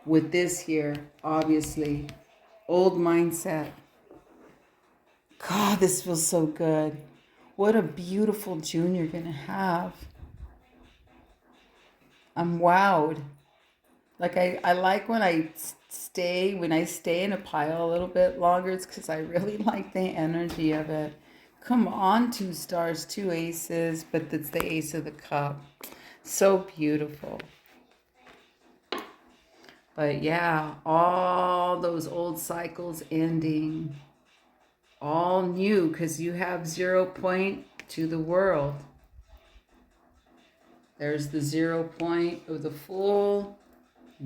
with this here, obviously, old mindset. God, this feels so good. What a beautiful June you're going to have. I'm wowed. Like I like when I stay in a pile a little bit longer. It's because I really like the energy of it. Come on, 2 stars, 2 aces, but it's the Ace of the Cup. So beautiful. But yeah, all those old cycles ending. all new because you have 0 point to the world. There's the 0 point of the Fool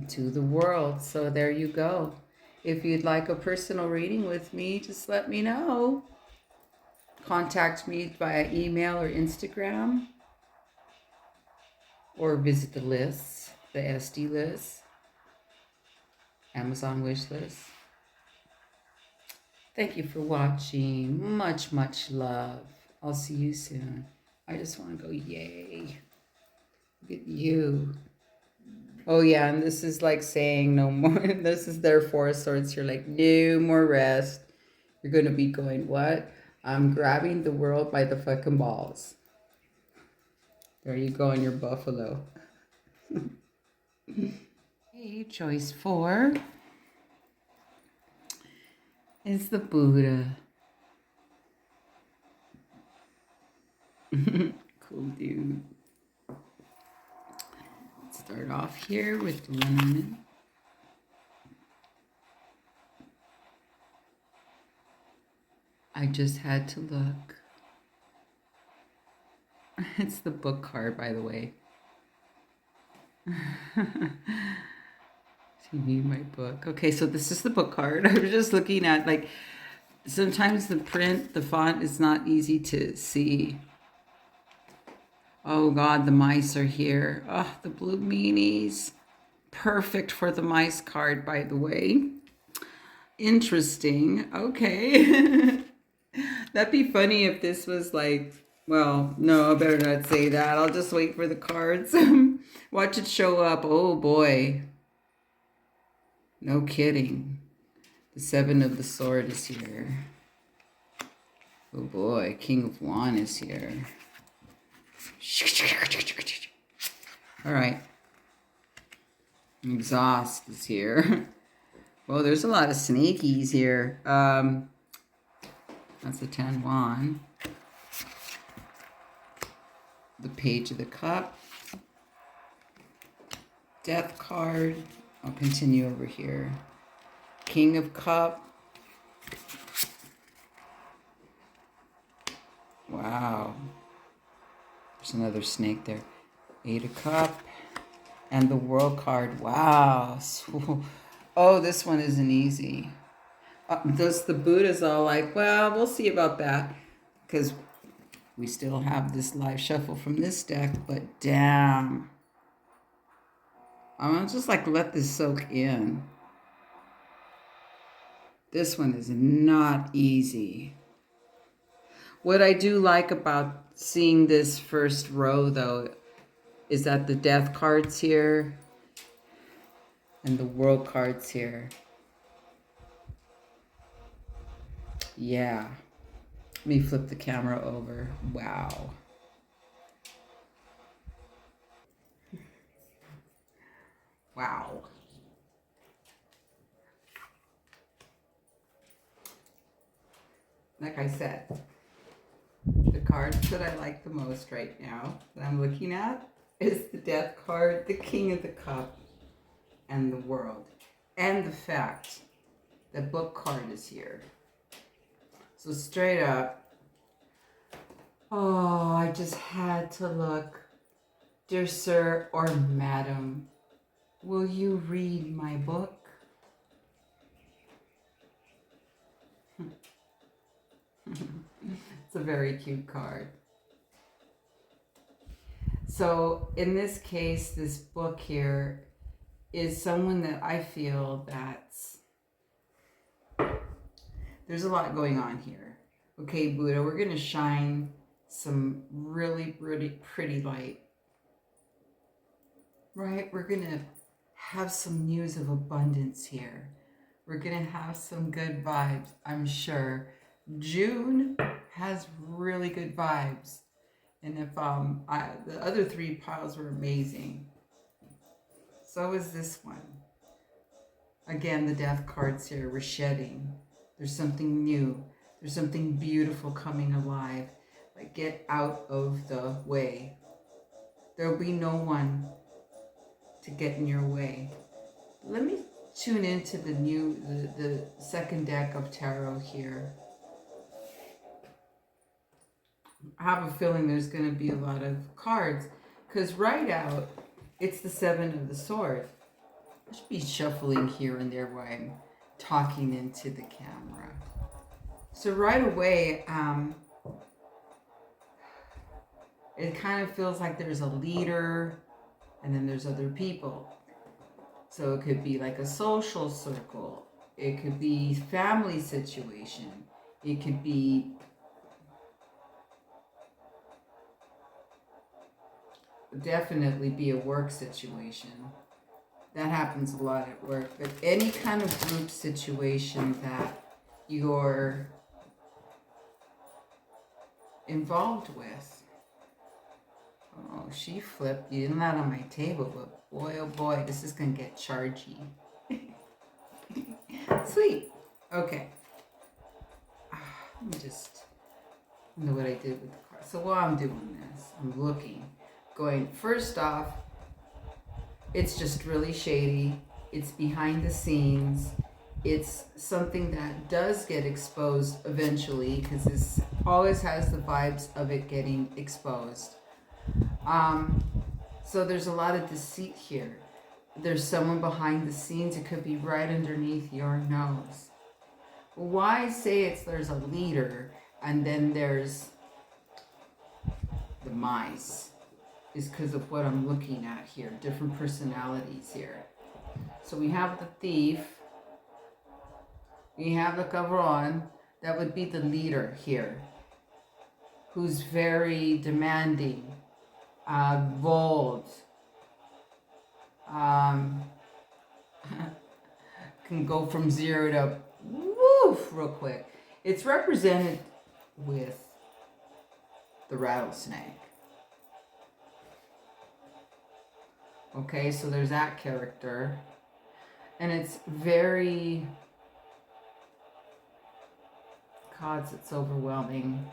to the world. So there you go. If you'd like a personal reading with me, just let me know. Contact me via email or Instagram, or visit the lists, the ESTY list, Amazon Wishlist. Thank you for watching. Much, much love. I'll see you soon. I just want to go, yay. Look at you. Oh, yeah, and this is like saying no more. This is their Four of Swords. You're like, no more rest. You're going to be going, what? I'm grabbing the world by the fucking balls. There you go on your buffalo. Okay, choice 4 is the Buddha. Cool dude. Let's start off here with the woman. I just had to look. It's the book card, by the way. You need my book. Okay, so this is the book card. I was just looking at, like, sometimes the print, the font is not easy to see. Oh God, the mice are here. Oh, the blue meanies. Perfect for the mice card, by the way. Interesting. Okay. That'd be funny if this was like, well, no, I better not say that. I'll just wait for the cards. Watch it show up. Oh boy. No kidding. The 7 of the Sword is here. Oh boy, King of Wand is here. All right. Exhaust is here. Well, there's a lot of snakies here. That's the 10 wand. The Page of the Cup. Death card. I'll continue over here. King of Cup. Wow. There's another snake there. 8 of Cup. And the World card. Wow. Oh, this one isn't easy. The Buddha's all like, well, we'll see about that. Because we still have this live shuffle from this deck. But damn. I'm going to just like let this soak in. This one is not easy. What I do like about seeing this first row, though, is that the Death card's here and the World card's here. Yeah. Let me flip the camera over. Wow. Wow. Like I said, the cards that I like the most right now that I'm looking at is the Death card, the King of the Cup, and the World. And the fact that Book card is here. So straight up, oh, I just had to look. Dear sir or madam, will you read my book? It's a very cute card. So in this case, this book here is someone that I feel that's, there's a lot going on here. Okay, Buddha, we're going to shine some really, really pretty light. Right? We're going to have some news of abundance here. We're going to have some good vibes, I'm sure. June has really good vibes. And if the other 3 piles were amazing. So is this one. Again, the Death cards here. We're shedding. There's something new. There's something beautiful coming alive. Like, get out of the way. There'll be no one to get in your way. Let me tune into the second deck of tarot here. I have a feeling there's going to be a lot of cards. Because right out, it's the Seven of the Sword. I should be shuffling here and there while I'm talking into the camera. So right away, it kind of feels like there's a leader and then there's other people. So it could be like a social circle. It could be family situation. It could be definitely be a work situation. That happens a lot at work. But any kind of group situation that you're involved with. Oh, she flipped. You didn't land on my table, but boy, oh boy, this is going to get chargy. Sweet. Okay. Let me just know what I did with the card. So while I'm doing this, I'm looking, going, first off, it's just really shady. It's behind the scenes. It's something that does get exposed eventually, because this always has the vibes of it getting exposed. So there's a lot of deceit here. There's someone behind the scenes. It could be right underneath your nose. Why say there's a leader and then there's the mice? Is because of what I'm looking at here. Different personalities here. So we have the thief. We have the cabron. That would be the leader here, who's very demanding, bold, can go from 0 to woof real quick. It's represented with the rattlesnake. Okay, so there's that character. And it's very, gods, it's overwhelming.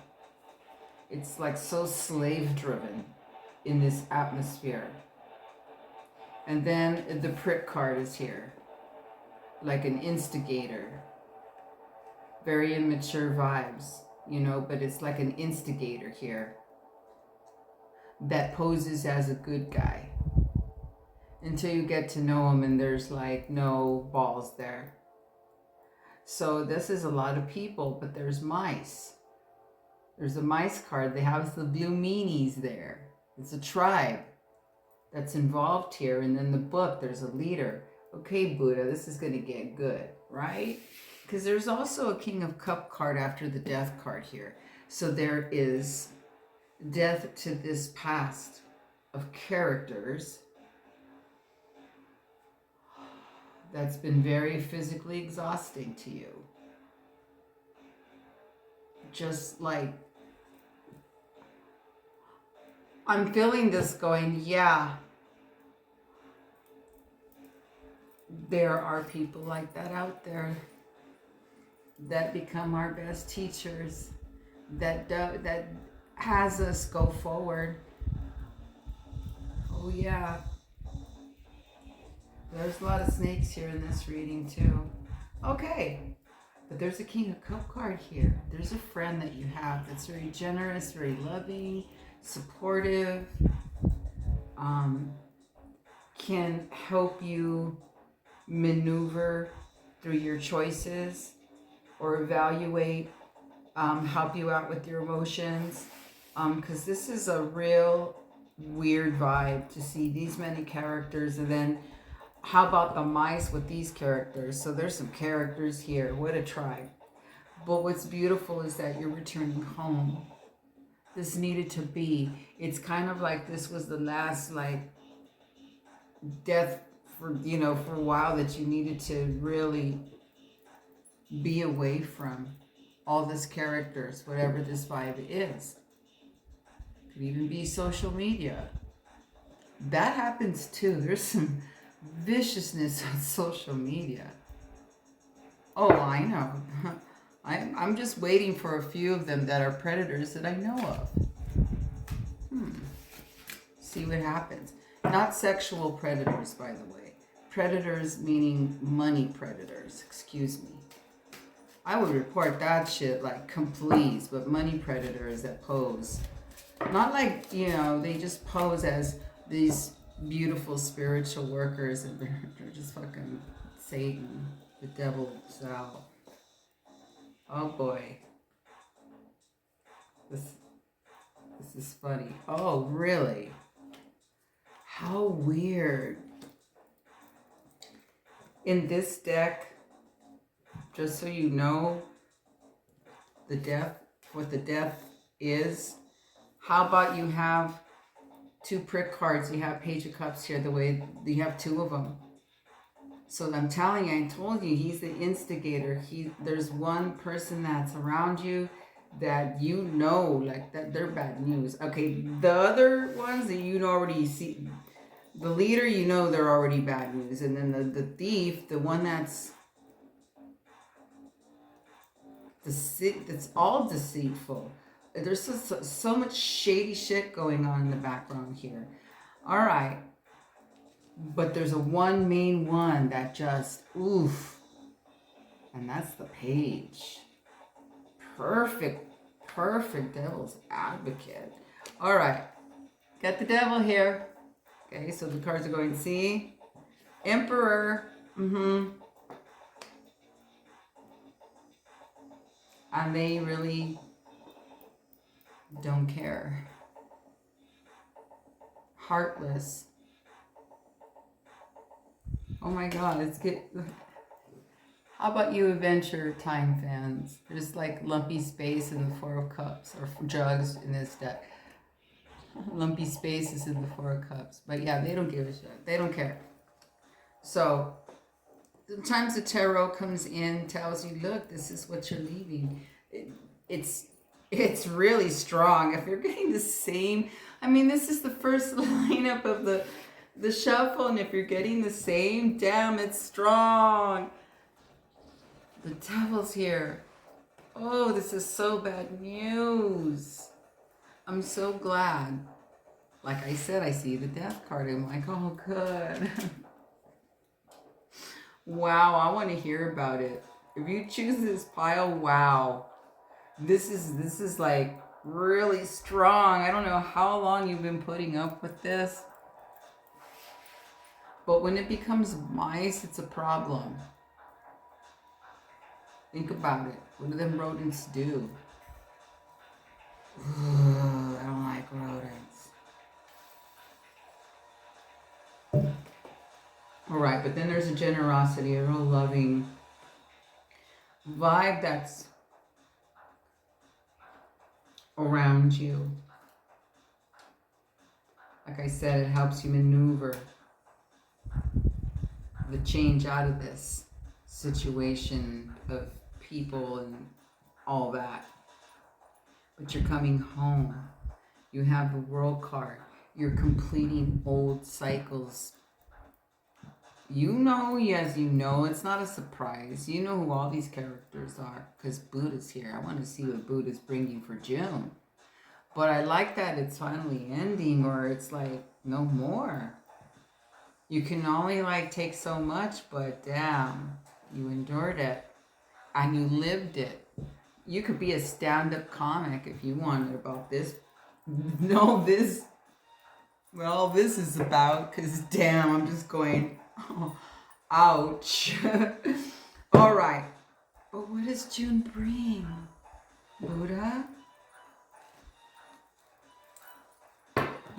It's like so slave driven in this atmosphere. And then the prick card is here, like an instigator. Very immature vibes, you know, but it's like an instigator here that poses as a good guy until you get to know him and there's like no balls there. So this is a lot of people, but there's mice. There's a mice card. They have the blue meanies there. It's a tribe that's involved here. And in the book, there's a leader. Okay, Buddha, this is going to get good, right? Because there's also a King of Cup card after the Death card here. So there is death to this past of characters that's been very physically exhausting to you. Just like, I'm feeling this going, yeah, there are people like that out there that become our best teachers, that has us go forward. Oh yeah. There's a lot of snakes here in this reading too. Okay. But there's a King of Cup card here. There's a friend that you have that's very generous, very loving, supportive, can help you maneuver through your choices or evaluate, help you out with your emotions. Because this is a real weird vibe to see these many characters, and then how about the mice with these characters? So there's some characters here. What a tribe. But what's beautiful is that you're returning home. This needed to be. It's kind of like this was the last like death for, you know, for a while, that you needed to really be away from all these characters, whatever this vibe is. Could even be social media. That happens too. There's some viciousness on social media. Oh, I know. I'm just waiting for a few of them that are predators that I know of. See what happens. Not sexual predators, by the way. Predators meaning money predators. Excuse me. I would report that shit like complete, but money predators that pose. Not like, they just pose as these beautiful spiritual workers and they're just fucking Satan, the devil himself. Oh boy. This is funny. Oh, really? How weird. In this deck, just so you know, what the death is, how about you have 2 prick cards? You have Page of Cups here, the way you have 2 of them. So I'm telling you, I told you, he's the instigator. There's one person that's around you that like that they're bad news. Okay, the other ones that you already see, the leader, they're already bad news. And then the thief, the one that's all deceitful. There's so much shady shit going on in the background here. All right. But there's a one main one that just, oof. And that's the Page. Perfect devil's advocate. All right. Got the devil here. Okay, so the cards are going, see? Emperor. And they really don't care. Heartless. Oh my God, let's get... How about you Adventure Time fans? There's like lumpy space in the 4 of Cups, or jugs in this deck. Lumpy spaces in the 4 of Cups. But yeah, they don't give a shit. They don't care. So, sometimes the tarot comes in, tells you, look, this is what you're leaving. It's really strong. If you're getting the same... I mean, this is the first lineup of the shuffle, and if you're getting the same, damn, it's strong. The devil's here. Oh, this is so bad news. I'm so glad. Like I said, I see the death card. I'm like, oh, good. Wow, I want to hear about it. If you choose this pile, wow. This is like really strong. I don't know how long you've been putting up with this. But when it becomes mice, it's a problem. Think about it. What do them rodents do? Ugh, I don't like rodents. All right, but then there's a generosity, a real loving vibe that's around you. Like I said, it helps you maneuver the change out of this situation of people and all that. But you're coming home. You have the World card. You're completing old cycles. Yes, it's not a surprise. You know who all these characters are because Buddha's here. I want to see what Buddha's bringing for June. But I like that it's finally ending, or it's like no more. You can only take so much, but damn, you endured it and you lived it. You could be a stand-up comic if you wanted about this. No, this is about, because damn, I'm just going, oh, ouch. All right. But what does June bring? Buddha?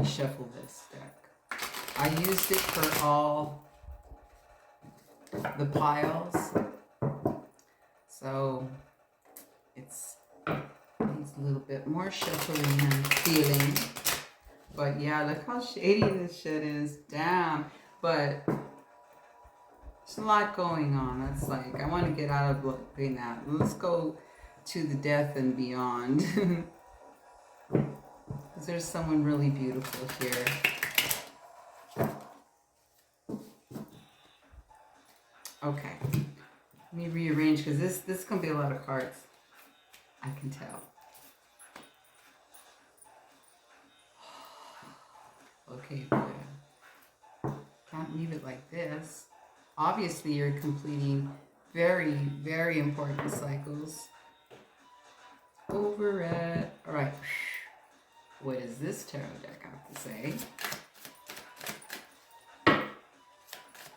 Shuffle this deck. I used it for all the piles. So it needs a little bit more shuffling and feeling. But yeah, look how shady this shit is. Damn. But there's a lot going on. That's I want to get out of looking at. Let's go to the death and beyond. Because there's someone really beautiful here. Okay. Let me rearrange because this is going to be a lot of cards. I can tell. Okay, good. Can't leave it like this. Obviously, you're completing Very, very important cycles. Over it. All right. What does this tarot deck have to say?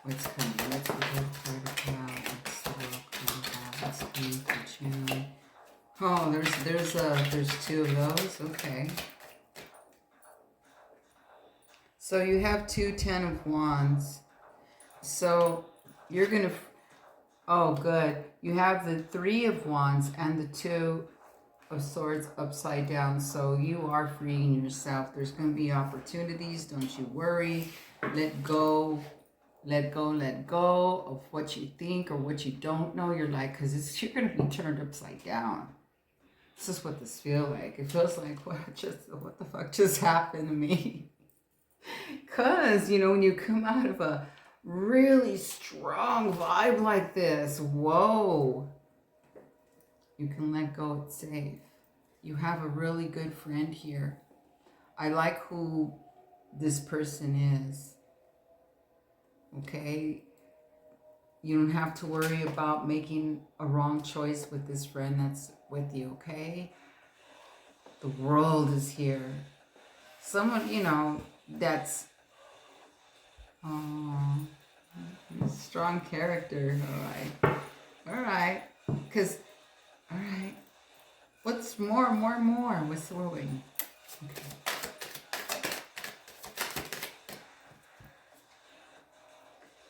What's coming? What's the card about? What's the card about? What's coming for June? Oh, there's two of those. Okay. So you have two Ten of Wands. So you're gonna. Oh, good. You have the Three of Wands and the Two of Swords upside down. So you are freeing yourself. There's gonna be opportunities. Don't you worry. Let go. Let go of what you think or what you don't know. You're like, because you're going to be turned upside down. This is what this feels like. It feels like, what the fuck just happened to me? Because, you know, when you come out of a really strong vibe like this, whoa, you can let go, it's safe. You have a really good friend here. I like who this person is. Okay, you don't have to worry about making a wrong choice with this friend that's with you, okay? The world is here. Someone, you know, that's strong character. All right. Because, all right. What's more? What's the word waiting? Okay.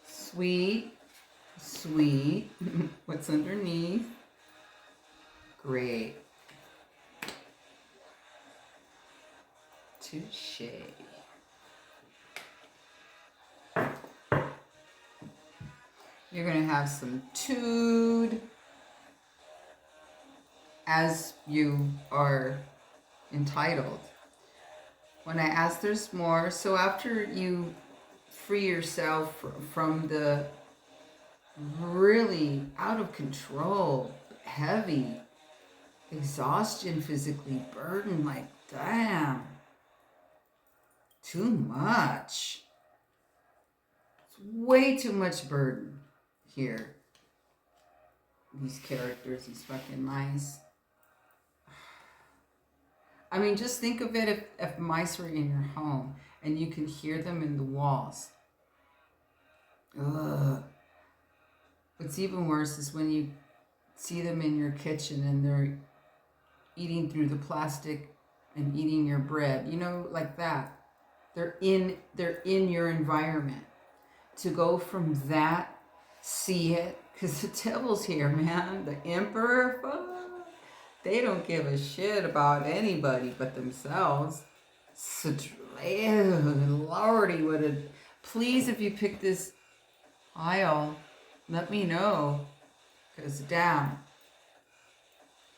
Sweet. What's underneath? Great. Touche. You're going to have some tude as you are entitled. When I ask, there's more. So after you free yourself from the really out of control, heavy exhaustion, physically burdened, like, damn, too much. It's way too much burden here. These characters, these fucking mice. I mean, just think of it if mice were in your home and you can hear them in the walls. Ugh. What's even worse is when you see them in your kitchen and they're eating through the plastic and eating your bread, you know, like that. They're in your environment. To go from that, see it, because the devil's here, man. The emperor, fuck, they don't give a shit about anybody but themselves. So, Lordy, what a... Please, if you pick this aisle, let me know, because down.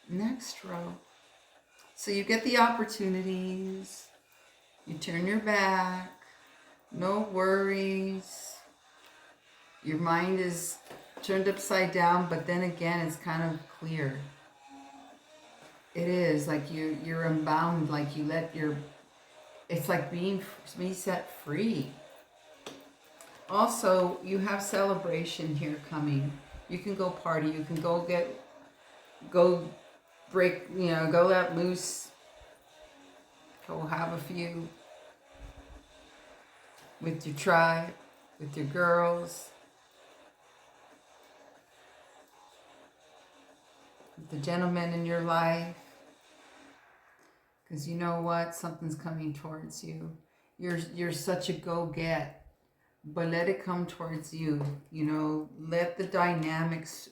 Next row. So you get the opportunities, you turn your back, no worries. Your mind is turned upside down, but then again, it's kind of clear. It is like you're unbound, like you let your... It's like being set free. Also, you have celebration here coming. You can go party. You can go break, you know, go let loose. Go have a few with your tribe, with your girls, with the gentleman in your life. Because you know what? Something's coming towards you. You're such a go-get. But let it come towards you. You know, let the dynamics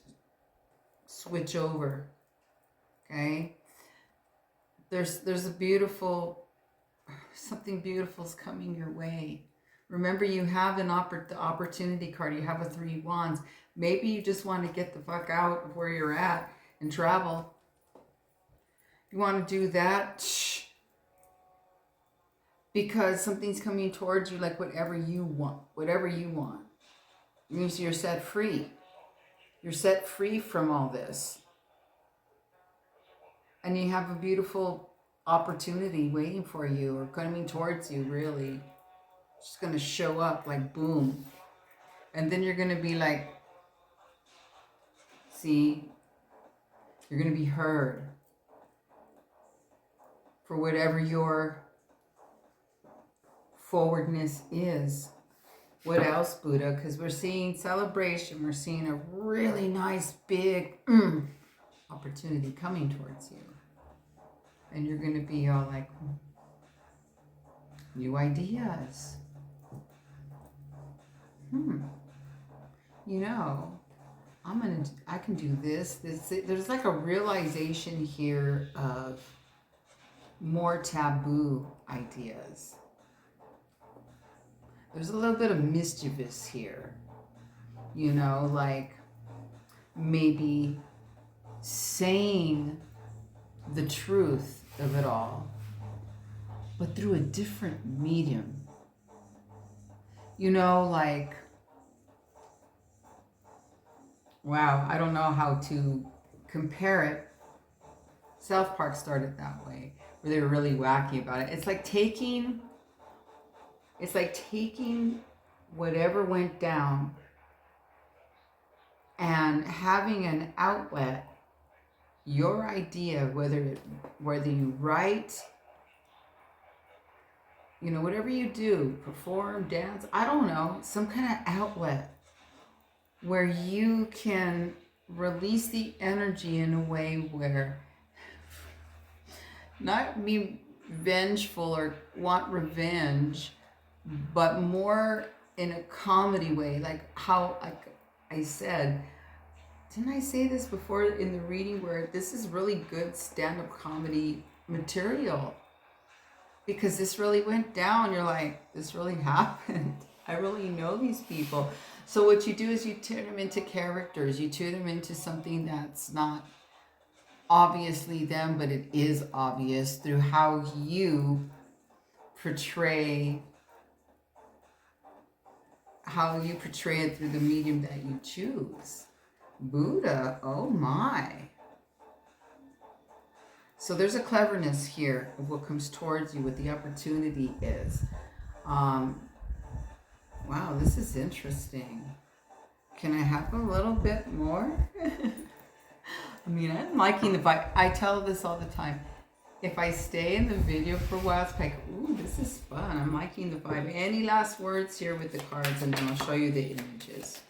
switch over. Okay? There's a beautiful... Something beautiful's coming your way. Remember, you have the opportunity card. You have a 3 wands. Maybe you just want to get the fuck out of where you're at and travel. If you want to do that, because something's coming towards you, like whatever you want. It means you're set free. You're set free from all this. And you have a beautiful opportunity waiting for you, or coming towards you, really. It's just going to show up like boom. And then you're going to be like, See? You're going to be heard for whatever your forwardness is. What else, Buddha? Because we're seeing celebration. We're seeing a really nice, big opportunity coming towards you. And you're going to be all like, new ideas. You know, I can do this. There's like a realization here of more taboo ideas. There's a little bit of mischievous here. You know, like maybe saying the truth of it all, but through a different medium. You know, like, wow, I don't know how to compare it. South Park started that way, where they were really wacky about it. It's like taking whatever went down and having an outlet, your idea, whether you write, you know, whatever you do, perform, dance, I don't know, some kind of outlet where you can release the energy in a way where not be vengeful or want revenge, but more in a comedy way, like how, like I said, didn't I say this before in the reading, where this is really good stand-up comedy material? Because this really went down. You're like, this really happened. I really know these people. So what you do is you turn them into characters. You turn them into something that's not obviously them, but it is obvious through how you portray it through the medium that you choose. Buddha, oh my. So there's a cleverness here of what comes towards you, what the opportunity is. Wow, this is interesting. Can I have a little bit more? I mean, I'm liking the vibe. I tell this all the time. If I stay in the video for a while, it's like, ooh, this is fun. I'm liking the vibe. Any last words here with the cards, and then I'll show you the images.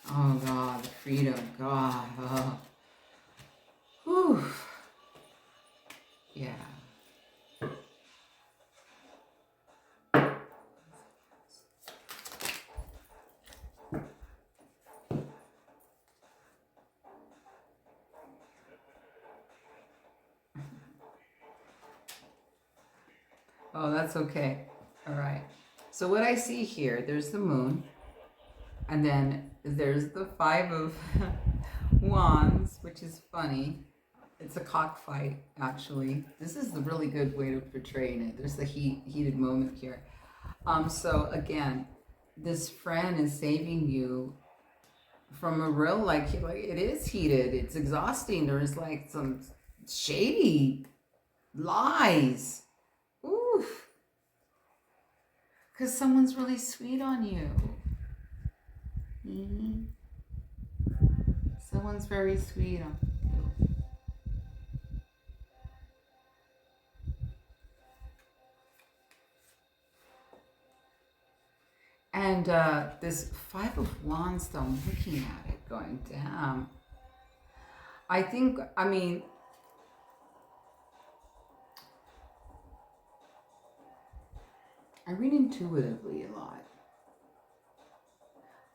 Oh, God, freedom, God. Oh. Whew. Yeah. Oh, that's okay. All right. So what I see here, there's the moon, and then there's the 5 of wands, which is funny. It's a cockfight, actually. This is a really good way of portraying it. There's the heated moment here. So again, this friend is saving you from a real, like it is heated. It's exhausting. There's like some shady lies. Oof. Because someone's really sweet on you. Mm-hmm. Someone's very sweet on you. And this 5 of wands, though, I'm looking at it going, damn. I think, I mean, I read intuitively a lot.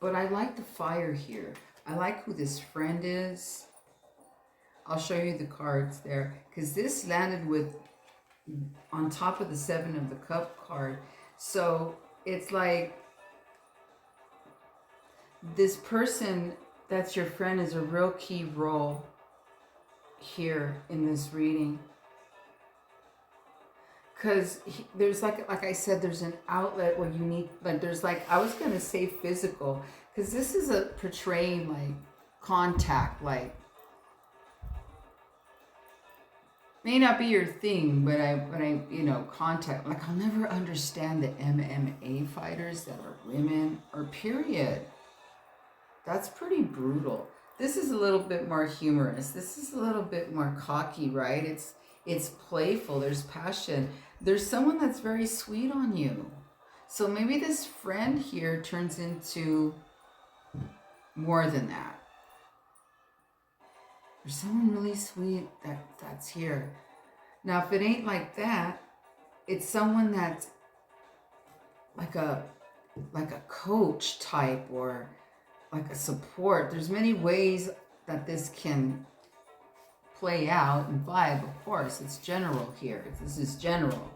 But I like the fire here. I like who this friend is. I'll show you the cards there. Because this landed with, on top of the 7 of the cup card. So it's like, this person that's your friend is a real key role here in this reading. Because there's like I said, there's an outlet where you need, like there's like, I was going to say physical, because this is a portraying like contact, like may not be your thing, but I you know, contact, like I'll never understand the MMA fighters that are women, or period. That's pretty brutal. This is a little bit more humorous. This is a little bit more cocky, right? It's playful. There's passion. There's someone that's very sweet on you. So maybe this friend here turns into more than that. There's someone really sweet that's here. Now, if it ain't like that, it's someone that's like a coach type or like a support. There's many ways that this can play out and vibe. Of course, it's general here. This is general.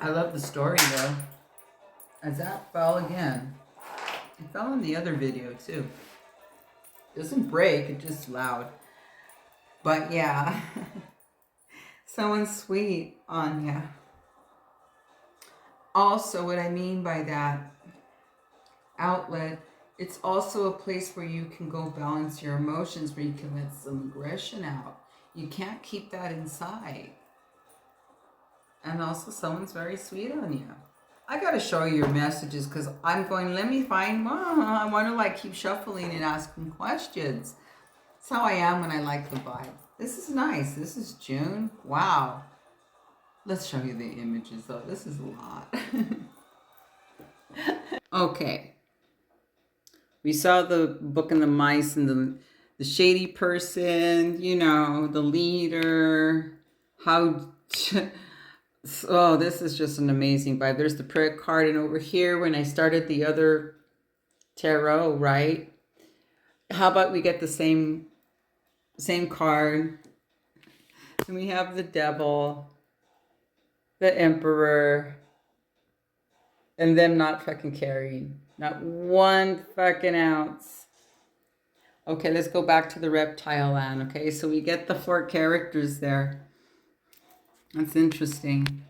I love the story though. As that fell again. It fell in the other video too. It doesn't break, it's just loud. But yeah. Someone sweet on ya. Also, what I mean by that outlet, it's also a place where you can go balance your emotions, where you can let some aggression out. You can't keep that inside. And also, someone's very sweet on you. I gotta show you your messages because I'm going, let me find one. I want to like keep shuffling and asking questions. That's how I am when I like the vibe. This is nice. This is June. Wow. Let's show you the images though. This is a lot. Okay. We saw the book and the mice and the shady person, you know, the leader, how... Oh, this is just an amazing vibe. There's the prayer card, and over here, when I started the other tarot, right? How about we get the same card? And we have the devil, the emperor, and them not fucking carrying. Not one fucking ounce. Okay, let's go back to the reptile land, okay? So we get the 4 characters there. That's interesting.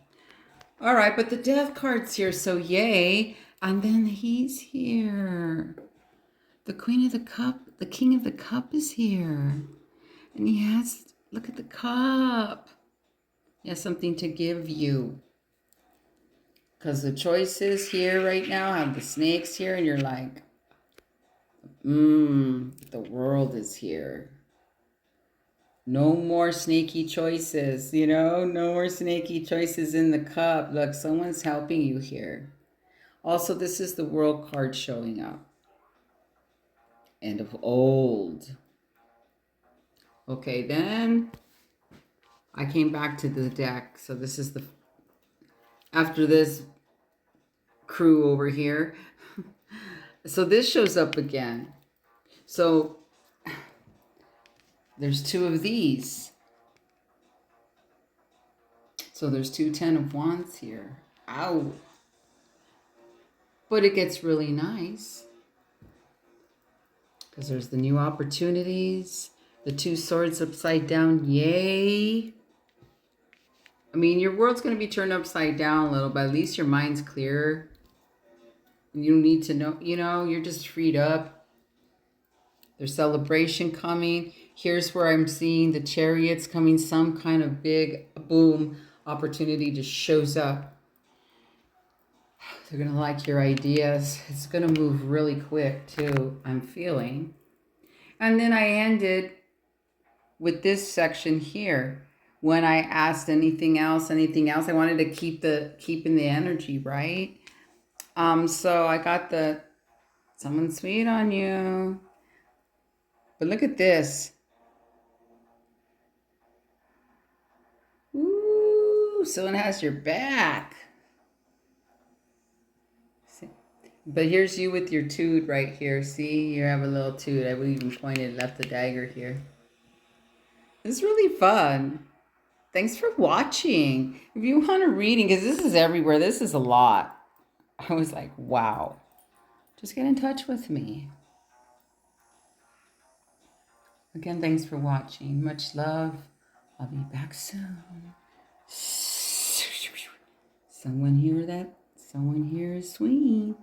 All right, but the death card's here, so yay. And then he's here. The Queen of the Cup, the King of the Cup is here. And he has, look at the cup. He has something to give you. Because the choices here right now have the snakes here, and you're like, the world is here. No more snaky choices, you know? No more snaky choices in the cup. Look, someone's helping you here. Also, this is the World card showing up. End of old. Okay, then I came back to the deck. So this is the... After this crew over here. So this shows up again. So... There's 2 of these. So there's 2 10 of Wands here. Ow. But it gets really nice. Because there's the new opportunities. The 2 swords upside down. Yay. I mean, your world's going to be turned upside down a little, but at least your mind's clearer. You don't need to know, you know, you're just freed up. There's celebration coming. Here's where I'm seeing the Chariots coming. Some kind of big boom opportunity just shows up. They're going to like your ideas. It's going to move really quick too, I'm feeling. And then I ended with this section here. When I asked anything else, I wanted to keeping the energy, right? So I got the someone sweet on you. But look at this. Ooh, someone has your back. See? But here's you with your toot right here. See, you have a little toot. I would even pointed left the dagger here. It's really fun. Thanks for watching. If you want a reading, because this is everywhere. This is a lot. I was like, wow. Just get in touch with me. Again, thanks for watching. Much love. I'll be back soon. Someone here is sweet.